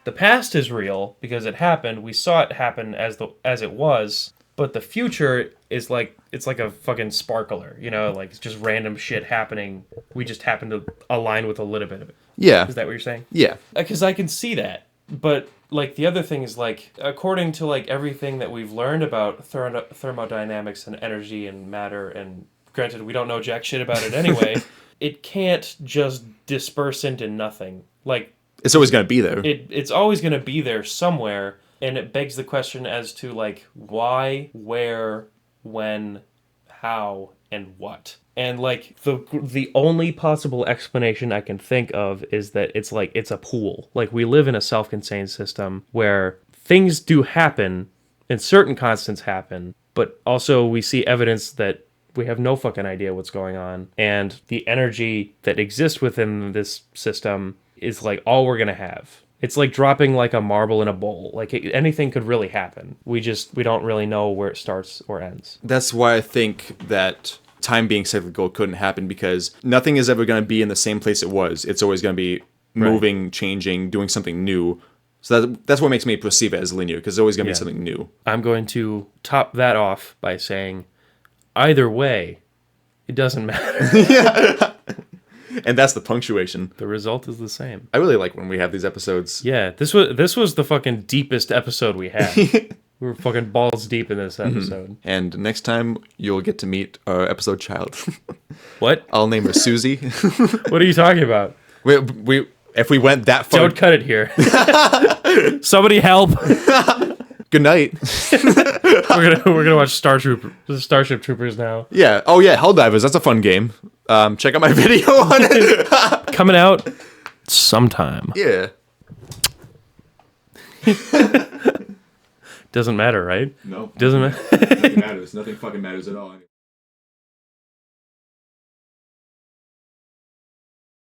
the past is real because it happened. We saw it happen as it was, but the future is like, it's like a fucking sparkler, you know, like, it's just random shit happening. We just happen to align with a little bit of it. Yeah. Is that what you're saying? Yeah. Because I can see that. But, like, the other thing is, like, according to, like, everything that we've learned about thermodynamics and energy and matter, and granted, we don't know jack shit about it anyway, it can't just disperse into nothing. Like, it's always going to be there. It's always going to be there somewhere, and it begs the question as to, like, why, where, when, how, and what. And, like, the only possible explanation I can think of is that it's like, it's a pool. Like, we live in a self-contained system where things do happen and certain constants happen, but also we see evidence that we have no fucking idea what's going on. And the energy that exists within this system is, like, all we're going to have. It's like dropping, like, a marble in a bowl. Like, anything could really happen. We don't really know where it starts or ends. That's why I think that time being cyclical couldn't happen, because nothing is ever going to be in the same place it was. It's always going to be moving, changing, doing something new. So that's what makes me perceive it as linear, because there's always going to be something new. I'm going to top that off by saying, either way, it doesn't matter. Yeah. And that's the punctuation. The result is the same. I really like when we have these episodes. Yeah, this was the fucking deepest episode we had. We were fucking balls deep in this episode. And next time you'll get to meet our episode child. What? I'll name her Susie. What are you talking about? We if we went that far. Don't cut it here. Somebody help. Good night. We're gonna watch Starship Troopers now. Yeah. Oh yeah, Helldivers. That's a fun game. Check out my video on it. Coming out sometime. Yeah. Doesn't matter, right? No. Doesn't matter. Nothing matters. Nothing fucking matters at all.